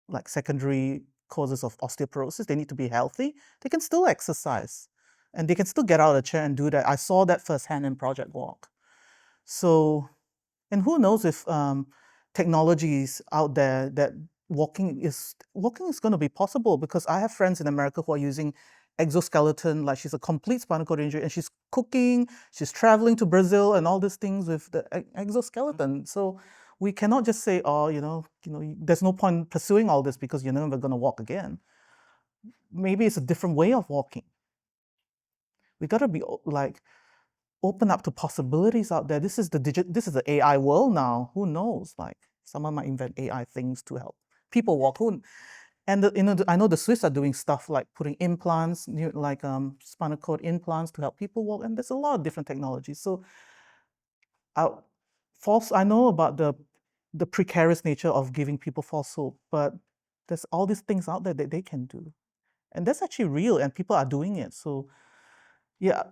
Speaker 3: like, secondary causes of osteoporosis. They need to be healthy. They can still exercise, and they can still get out of the chair and do that. I saw that firsthand in Project Walk. So, and who knows if technologies out there that walking is going to be possible, because I have friends in America who are using exoskeleton, like she's a complete spinal cord injury, and she's cooking, she's traveling to Brazil and all these things with the exoskeleton. So we cannot just say, there's no point pursuing all this because you're never going to walk again. Maybe it's a different way of walking. We got to be like open up to possibilities out there. This is the AI world now. Who knows? Like, someone might invent AI things to help people walk. And I know the Swiss are doing stuff like putting implants, like spinal cord implants to help people walk. And there's a lot of different technologies. So I know about the precarious nature of giving people false hope, but there's all these things out there that they can do. And that's actually real, and people are doing it. So yeah,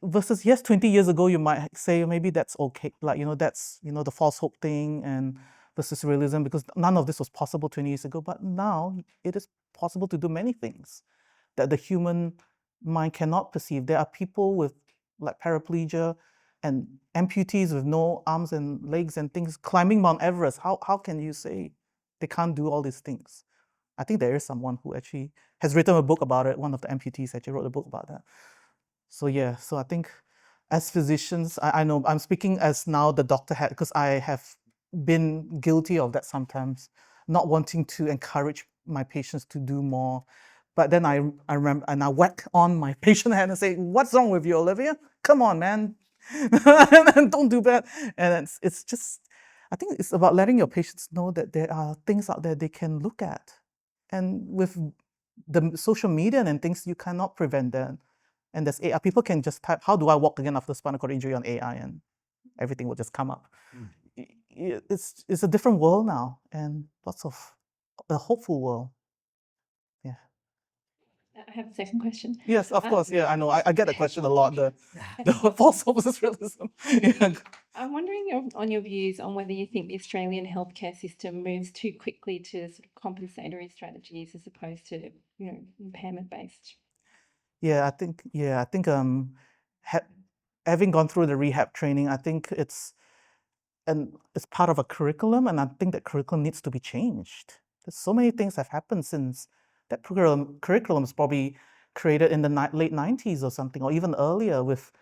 Speaker 3: versus yes, 20 years ago, you might say maybe that's okay. Like, that's, the false hope thing, and versus realism, because none of this was possible 20 years ago. But now it is possible to do many things that the human mind cannot perceive. There are people with, like, paraplegia and amputees with no arms and legs and things climbing Mount Everest. How can you say they can't do all these things? I think there is someone who actually has written a book about it. One of the amputees actually wrote a book about that. So yeah, so I think as physicians, I know I'm speaking as now the doctor had, because I have been guilty of that sometimes, not wanting to encourage my patients to do more. But then I remember, and I whack on my patient hand and say, "What's wrong with you, Olivia? Come on, man. and don't do that. And it's just, I think it's about letting your patients know that there are things out there they can look at. And with the social media and things, you cannot prevent that. And there's AI. People can just type, "How do I walk again after spinal cord injury?" on AI, and everything will just come up. It's a different world now, and lots of a hopeful world. Yeah.
Speaker 5: I have a second question.
Speaker 3: Yes, of
Speaker 5: Uh,
Speaker 3: course. Yeah, I know. I get the question a lot. The false hope versus realism. Yeah.
Speaker 5: I'm wondering on your views on whether you think the Australian healthcare system moves too quickly to sort of compensatory strategies as opposed to, impairment based.
Speaker 3: Yeah, I think ha- having gone through the rehab training, I think it's part of a curriculum, and I think that curriculum needs to be changed. There's so many things have happened since that curriculum is probably created in the late 90s or something, or even earlier with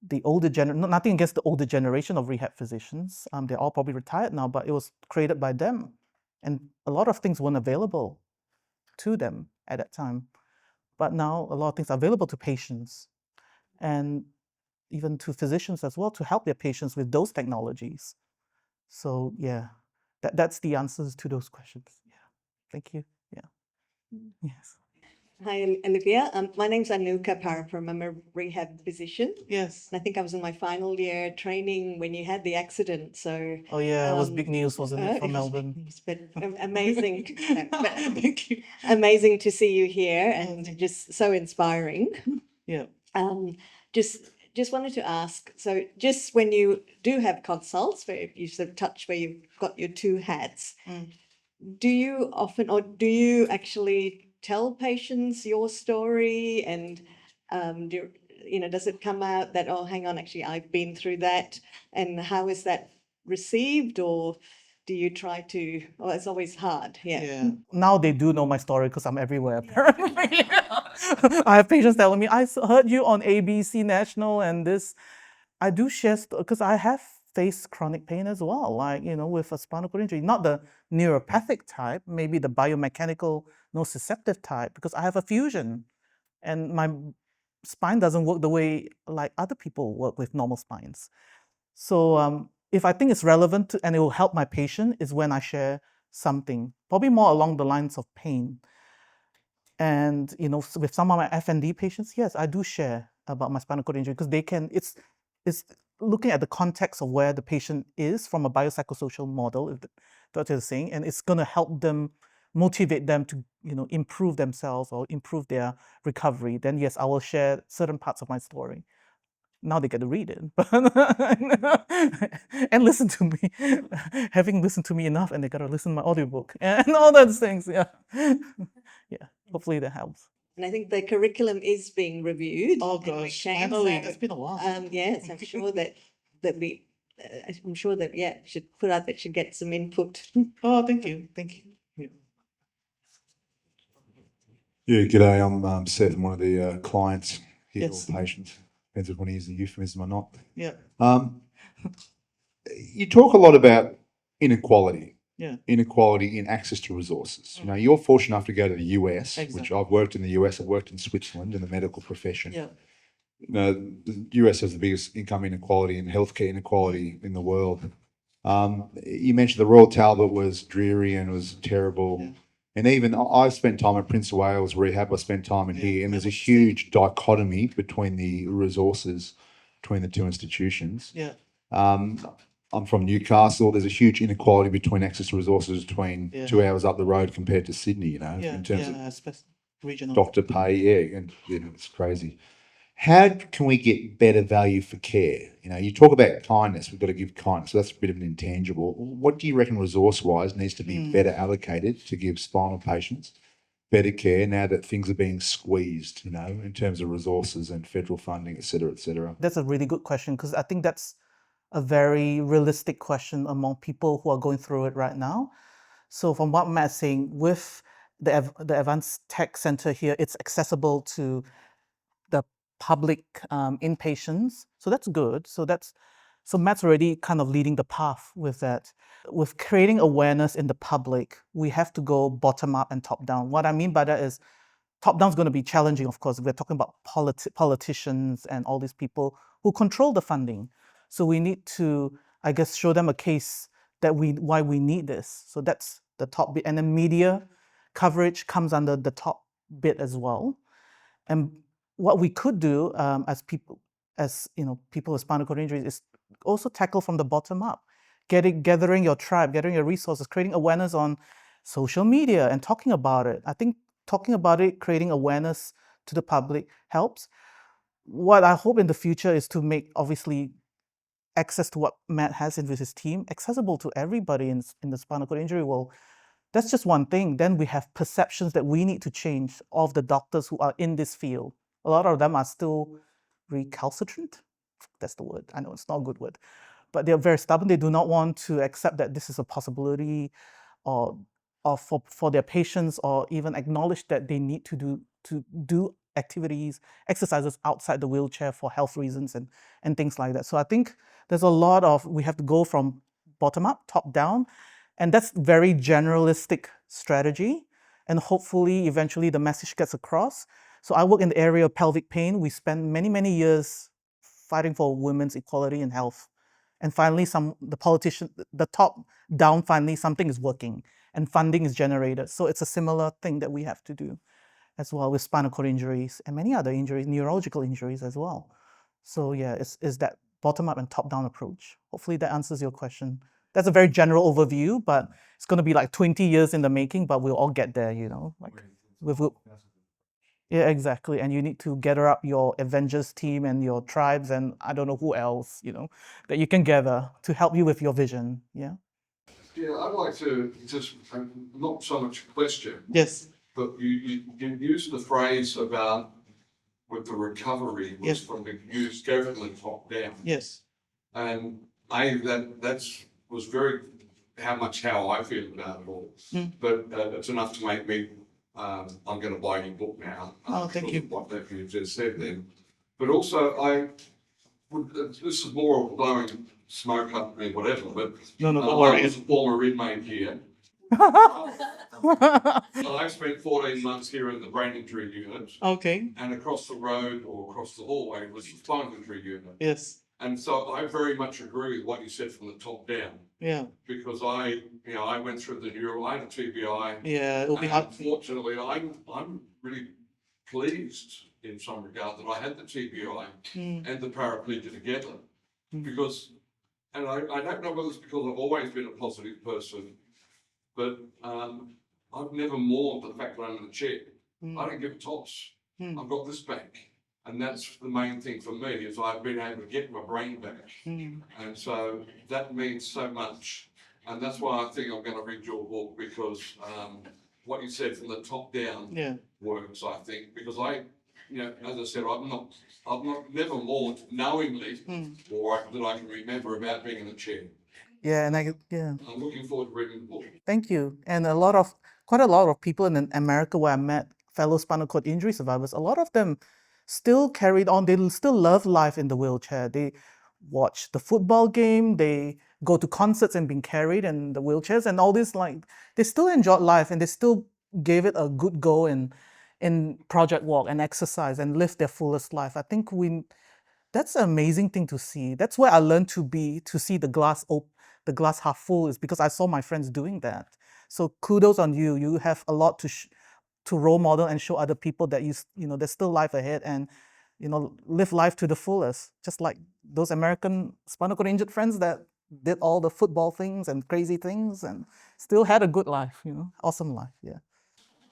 Speaker 3: the older nothing against the older generation of rehab physicians. They're all probably retired now, but it was created by them. And a lot of things weren't available to them at that time. But now a lot of things are available to patients and even to physicians as well to help their patients with those technologies. So yeah, that's the answers to those questions. Yeah. Thank you. Yeah. Yes.
Speaker 6: Hi, Olivia. My name's Anuka Paraparam. I'm a rehab physician.
Speaker 3: Yes.
Speaker 6: And I think I was in my final year training when you had the accident. So,
Speaker 3: Oh yeah, it was big news, wasn't it,
Speaker 6: it
Speaker 3: from
Speaker 6: was big
Speaker 3: Melbourne?
Speaker 6: news, but amazing. but
Speaker 3: Thank you.
Speaker 6: amazing to see you here and just so inspiring.
Speaker 3: Yeah.
Speaker 6: Just wanted to ask, so just when you do have consults where you sort of touch where you've got your two hats, do you often or do you actually tell patients your story and does it come out that, oh, hang on, actually I've been through that, and how is that received, or do you try to, oh, it's always hard.
Speaker 3: Yeah. Now they do know my story because I'm everywhere, apparently. I have patients telling me, I heard you on ABC National and this. I do share, because I have faced chronic pain as well, like, with a spinal cord injury, not the neuropathic type, maybe the biomechanical nociceptive type, because I have a fusion and my spine doesn't work the way like other people work with normal spines. So if I think it's relevant and it will help my patient is when I share something, probably more along the lines of pain. And with some of my FND patients, yes, I do share about my spinal cord injury because it's looking at the context of where the patient is from a biopsychosocial model, if the doctor is saying, and it's going to help them, motivate them to improve themselves or improve their recovery. Then yes, I will share certain parts of my story. Now they get to read it and listen to me, having listened to me enough, and they got to listen to my audiobook and all those things. Yeah, yeah. Hopefully that helps.
Speaker 6: And I think the curriculum is being reviewed.
Speaker 3: Oh
Speaker 6: and we
Speaker 3: gosh,
Speaker 6: can,
Speaker 3: finally,
Speaker 6: so,
Speaker 3: it's been a while.
Speaker 6: yes, I'm sure that we, I'm sure that should put out that should get some input.
Speaker 3: Oh, thank you. Yeah.
Speaker 7: Yeah, g'day. I'm Seth. I'm one of the clients here,
Speaker 3: Yes.
Speaker 7: or patients. Depends if one uses a euphemism or not.
Speaker 3: Yeah.
Speaker 7: You talk a lot about inequality.
Speaker 3: Yeah.
Speaker 7: Inequality in access to resources. You're fortunate enough to go to the US, which
Speaker 3: Exactly.
Speaker 7: I've worked in the US. I've worked in Switzerland in the medical profession.
Speaker 3: Yeah.
Speaker 7: The US has the biggest income inequality and healthcare inequality in the world. You mentioned the Royal Talbot was dreary and was terrible.
Speaker 3: Yeah.
Speaker 7: And even I spent time at Prince of Wales rehab. I spent time in here, and there's a huge dichotomy between the resources between the two institutions.
Speaker 3: Yeah.
Speaker 7: I'm from Newcastle. There's a huge inequality between access to resources between
Speaker 3: Yeah.
Speaker 7: 2 hours up the road compared to Sydney.
Speaker 3: Yeah.
Speaker 7: In terms of
Speaker 3: regional.
Speaker 7: doctor pay, and it's crazy. How can we get better value for care? You talk about kindness. We've got to give kindness. So that's a bit of an intangible. What do you reckon resource-wise needs to be better allocated to give spinal patients better care now that things are being squeezed, in terms of resources and federal funding, et cetera, et cetera?
Speaker 3: That's a really good question because I think that's a very realistic question among people who are going through it right now. So from what Matt's saying, with the Advanced Tech Center here, it's accessible to the public inpatients. So that's good. So Matt's already kind of leading the path with that. With creating awareness in the public, we have to go bottom up and top down. What I mean by that is top down is going to be challenging, of course. We're talking about politicians and all these people who control the funding. So we need to, I guess, show them a case that why we need this. So that's the top bit, and then media coverage comes under the top bit as well. And what we could do as people with spinal cord injuries is also tackle from the bottom up, gathering your tribe, gathering your resources, creating awareness on social media and talking about it. I think talking about it, creating awareness to the public helps. What I hope in the future is to make, obviously, access to what Matt has with his team accessible to everybody in the spinal cord injury world. That's just one thing. Then we have perceptions that we need to change of the doctors who are in this field. A lot of them are still recalcitrant. That's the word. I know it's not a good word. But they're very stubborn. They do not want to accept that this is a possibility or for their patients, or even acknowledge that they need to do activities, exercises outside the wheelchair for health reasons and things like that. So I think there's a lot of, we have to go from bottom up, top down, and that's very generalistic strategy. And hopefully, eventually the message gets across. So I work in the area of pelvic pain. We spent many, many years fighting for women's equality and health. And finally, the top down, finally something is working and funding is generated. So it's a similar thing that we have to do as well with spinal cord injuries and many other injuries, neurological injuries as well. So yeah, it's that bottom up and top down approach. Hopefully that answers your question. That's a very general overview, but it's going to be like 20 years in the making, but we'll all get there, yeah, exactly. And you need to gather up your Avengers team and your tribes and I don't know who else, that you can gather to help you with your vision. Yeah.
Speaker 8: Yeah, I'd like to just, not so much a question,
Speaker 3: Yes.
Speaker 8: but you used the phrase about with the recovery was
Speaker 3: Yes.
Speaker 8: from the use go from the top down.
Speaker 3: Yes.
Speaker 8: And that's was very how I feel about it all. But it's enough to make me I'm going to buy your book now.
Speaker 3: Oh, thank you.
Speaker 8: What that you just said then. But also this is more of blowing smoke up me, whatever, but
Speaker 3: No, don't
Speaker 8: I
Speaker 3: worry.
Speaker 8: was a former inmate here. I spent 14 months here in the brain injury unit,
Speaker 3: Okay.
Speaker 8: and across the road or across the hallway was the spinal injury unit.
Speaker 3: Yes.
Speaker 8: And so I very much agree with what you said from the top down,
Speaker 3: Yeah.
Speaker 8: because I went through the I had a TBI.
Speaker 3: Yeah. It'll be hard.
Speaker 8: Unfortunately, I'm really pleased in some regard that I had the TBI and the paraplegia together, because, and I don't know whether it's because I've always been a positive person, but I've never mourned the fact that I'm in a chair. I don't give a toss. I've got this back. And that's the main thing for me, is I've been able to get my brain back. And so that means so much. And that's why I think I'm going to read your book, because what you said from the top down works, I think, because as I said, I've never mourned knowingly or that I can remember about being in a chair.
Speaker 3: Yeah. And
Speaker 8: I'm looking forward to reading the book.
Speaker 3: Thank you. And quite a lot of people in America where I met fellow spinal cord injury survivors, a lot of them still carried on. They still love life in the wheelchair. They watch the football game. They go to concerts and being carried in the wheelchairs and all this. Like, they still enjoyed life and they still gave it a good go in Project Walk and exercise and live their fullest life. I think that's an amazing thing to see. That's where I learned to see the glass half full, is because I saw my friends doing that. So kudos on you. You have a lot to role model and show other people that there's still life ahead, and live life to the fullest, just like those American spinal cord injured friends that did all the football things and crazy things and still had a good life, awesome life. Yeah.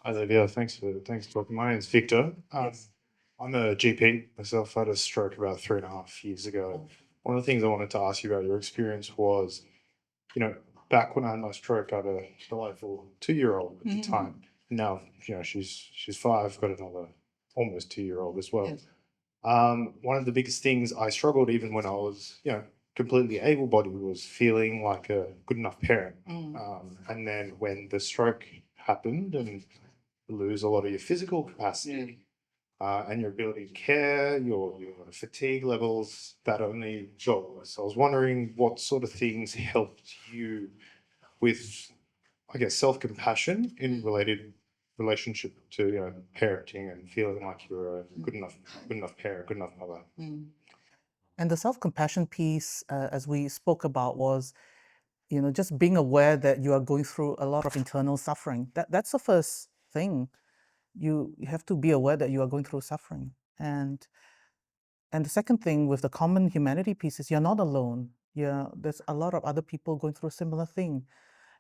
Speaker 9: Hi there, yeah, thanks for talking. My name's Victor. I'm a GP myself. I had a stroke about 3.5 years ago. One of the things I wanted to ask you about your experience was, back when I had my stroke, I had a delightful 2-year-old at the time. Now, she's 5, got another almost 2-year-old as well.
Speaker 3: Yes.
Speaker 9: One of the biggest things I struggled, even when I was, completely able-bodied, was feeling like a good enough parent. And then when the stroke happened and you lose a lot of your physical capacity and your ability to care, your fatigue levels, that only got worse. So I was wondering what sort of things helped you with, I guess, self-compassion in related relationship to parenting and feeling like you're a good enough parent, good enough mother.
Speaker 3: And the self-compassion piece, as we spoke about, was just being aware that you are going through a lot of internal suffering. That's the first thing. You have to be aware that you are going through suffering. And the second thing with the common humanity piece is you're not alone. There's a lot of other people going through a similar thing.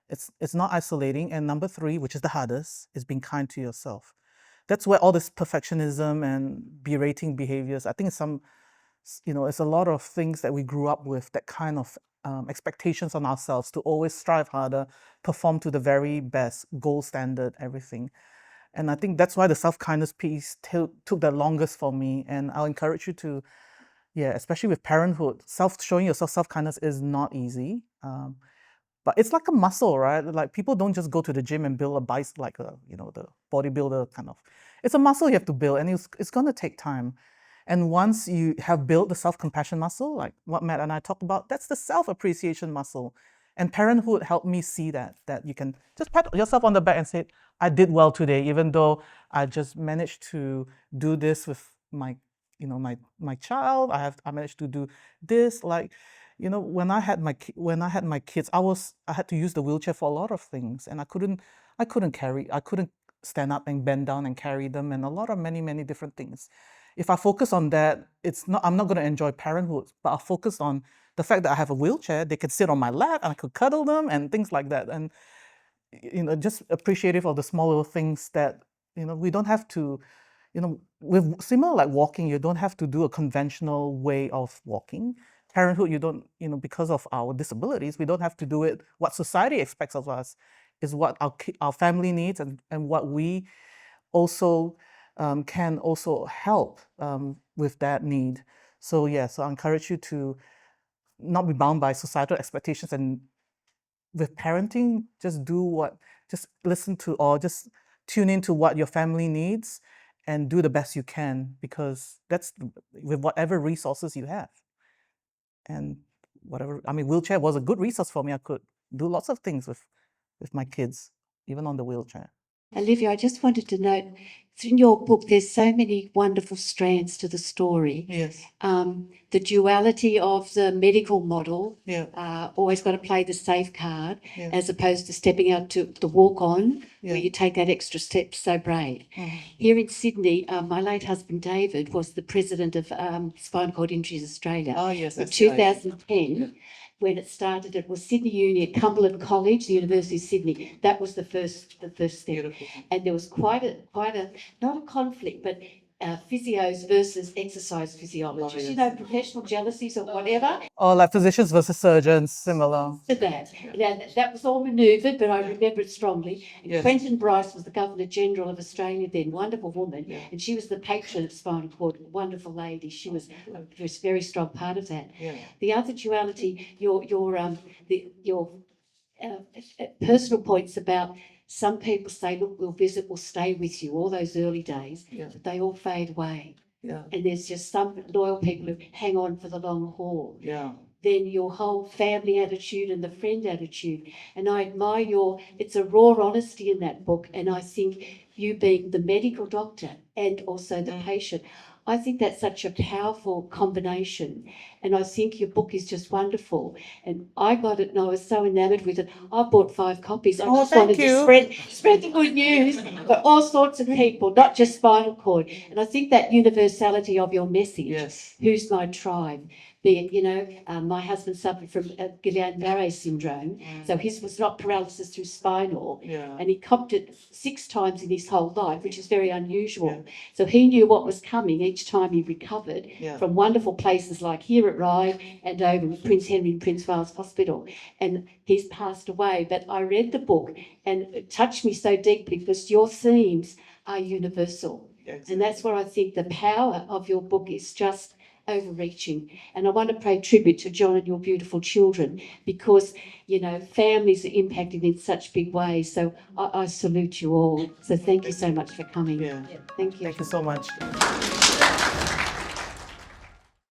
Speaker 3: It's not isolating. And number three, which is the hardest, is being kind to yourself. That's where all this perfectionism and berating behaviors, I think it's a lot of things that we grew up with, that kind of expectations on ourselves to always strive harder, perform to the very best, gold standard, everything. And I think that's why the self-kindness piece took the longest for me. And I'll encourage you to, especially with parenthood, showing yourself self-kindness is not easy. But it's like a muscle, right? Like people don't just go to the gym and build a bicycle, like the bodybuilder kind of. It's a muscle you have to build, and it's going to take time. And once you have built the self-compassion muscle, like what Matt and I talked about, that's the self-appreciation muscle. And parenthood helped me see that you can just pat yourself on the back and say, I did well today, even though I just managed to do this with my child. I managed to do this. Like, when I had my kids, I had to use the wheelchair for a lot of things, and I couldn't stand up and bend down and carry them, and a lot of many different things. If I focus on that, I'm not going to enjoy parenthood, but I'll focus on the fact that I have a wheelchair, they could sit on my lap and I could cuddle them and things like that. And, just appreciative of the small little things that, we don't have to, with similar like walking, you don't have to do a conventional way of walking. Parenthood, you don't, because of our disabilities, we don't have to do it. What society expects of us is what our family needs and what we also can also help with that need. So so I encourage you to not be bound by societal expectations, and with parenting, just listen to or just tune into what your family needs and do the best you can, because that's with whatever resources you have. And wheelchair was a good resource for me. I could do lots of things with my kids, even on the wheelchair.
Speaker 10: Olivia, I just wanted to note, in your book, there's so many wonderful strands to the story.
Speaker 3: Yes.
Speaker 10: The duality of the medical model,
Speaker 3: Yeah.
Speaker 10: always got to play the safe card,
Speaker 3: Yeah.
Speaker 10: as opposed to stepping out to the walk-on,
Speaker 3: Yeah.
Speaker 10: where you take that extra step, so brave.
Speaker 3: Mhm.
Speaker 10: Here in Sydney, my late husband David was the president of Spinal Cord Injuries Australia.
Speaker 3: Oh, yes.
Speaker 10: In
Speaker 3: that's right.
Speaker 10: 2010, when it started, it was Sydney Uni at Cumberland College, the University of Sydney. That was the first step.
Speaker 3: Beautiful.
Speaker 10: And there was quite a not a conflict, but physios versus exercise physiologists.
Speaker 3: Oh,
Speaker 10: You know, professional jealousies or whatever.
Speaker 3: Or like physicians versus surgeons, similar.
Speaker 10: To that. Now, that was all manoeuvred, but I remember it strongly. And
Speaker 3: Yes.
Speaker 10: Quentin Bryce was the Governor General of Australia then, wonderful woman,
Speaker 3: Yeah.
Speaker 10: and she was the patron of spinal cord, wonderful lady. She was a very strong part of that.
Speaker 3: Yeah.
Speaker 10: The other duality, your personal points about some people say, look, we'll visit, we'll stay with you, all those early days,
Speaker 3: Yeah.
Speaker 10: but they all fade away.
Speaker 3: Yeah.
Speaker 10: And there's just some loyal people who hang on for the long haul.
Speaker 3: Yeah.
Speaker 10: Then your whole family attitude and the friend attitude. And I admire it's a raw honesty in that book. And I think you being the medical doctor and also the patient, I think that's such a powerful combination. And I think your book is just wonderful. And I got it and I was so enamoured with it. I bought 5 copies. I
Speaker 3: Oh,
Speaker 10: just wanted
Speaker 3: thank you.
Speaker 10: to spread the good news for all sorts of people, not just spinal cord. And I think that universality of your message,
Speaker 3: Yes.
Speaker 10: who's my tribe? Be it, my husband suffered from Guillain-Barré syndrome, so his was not paralysis through spinal,
Speaker 3: Yeah.
Speaker 10: and he copped it 6 times in his whole life, which is very unusual.
Speaker 3: Yeah.
Speaker 10: So he knew what was coming each time he recovered
Speaker 3: Yeah.
Speaker 10: from wonderful places like here at Ryde and over at Prince Henry and Prince Wales Hospital, and he's passed away. But I read the book and it touched me so deeply because your themes are universal.
Speaker 3: Yes.
Speaker 10: And that's where I think the power of your book is just overreaching. And I want to pay tribute to John and your beautiful children because, families are impacted in such big ways. So I salute you all. So thank you so much for coming.
Speaker 3: Yeah.
Speaker 10: Thank you.
Speaker 3: Thank you so much.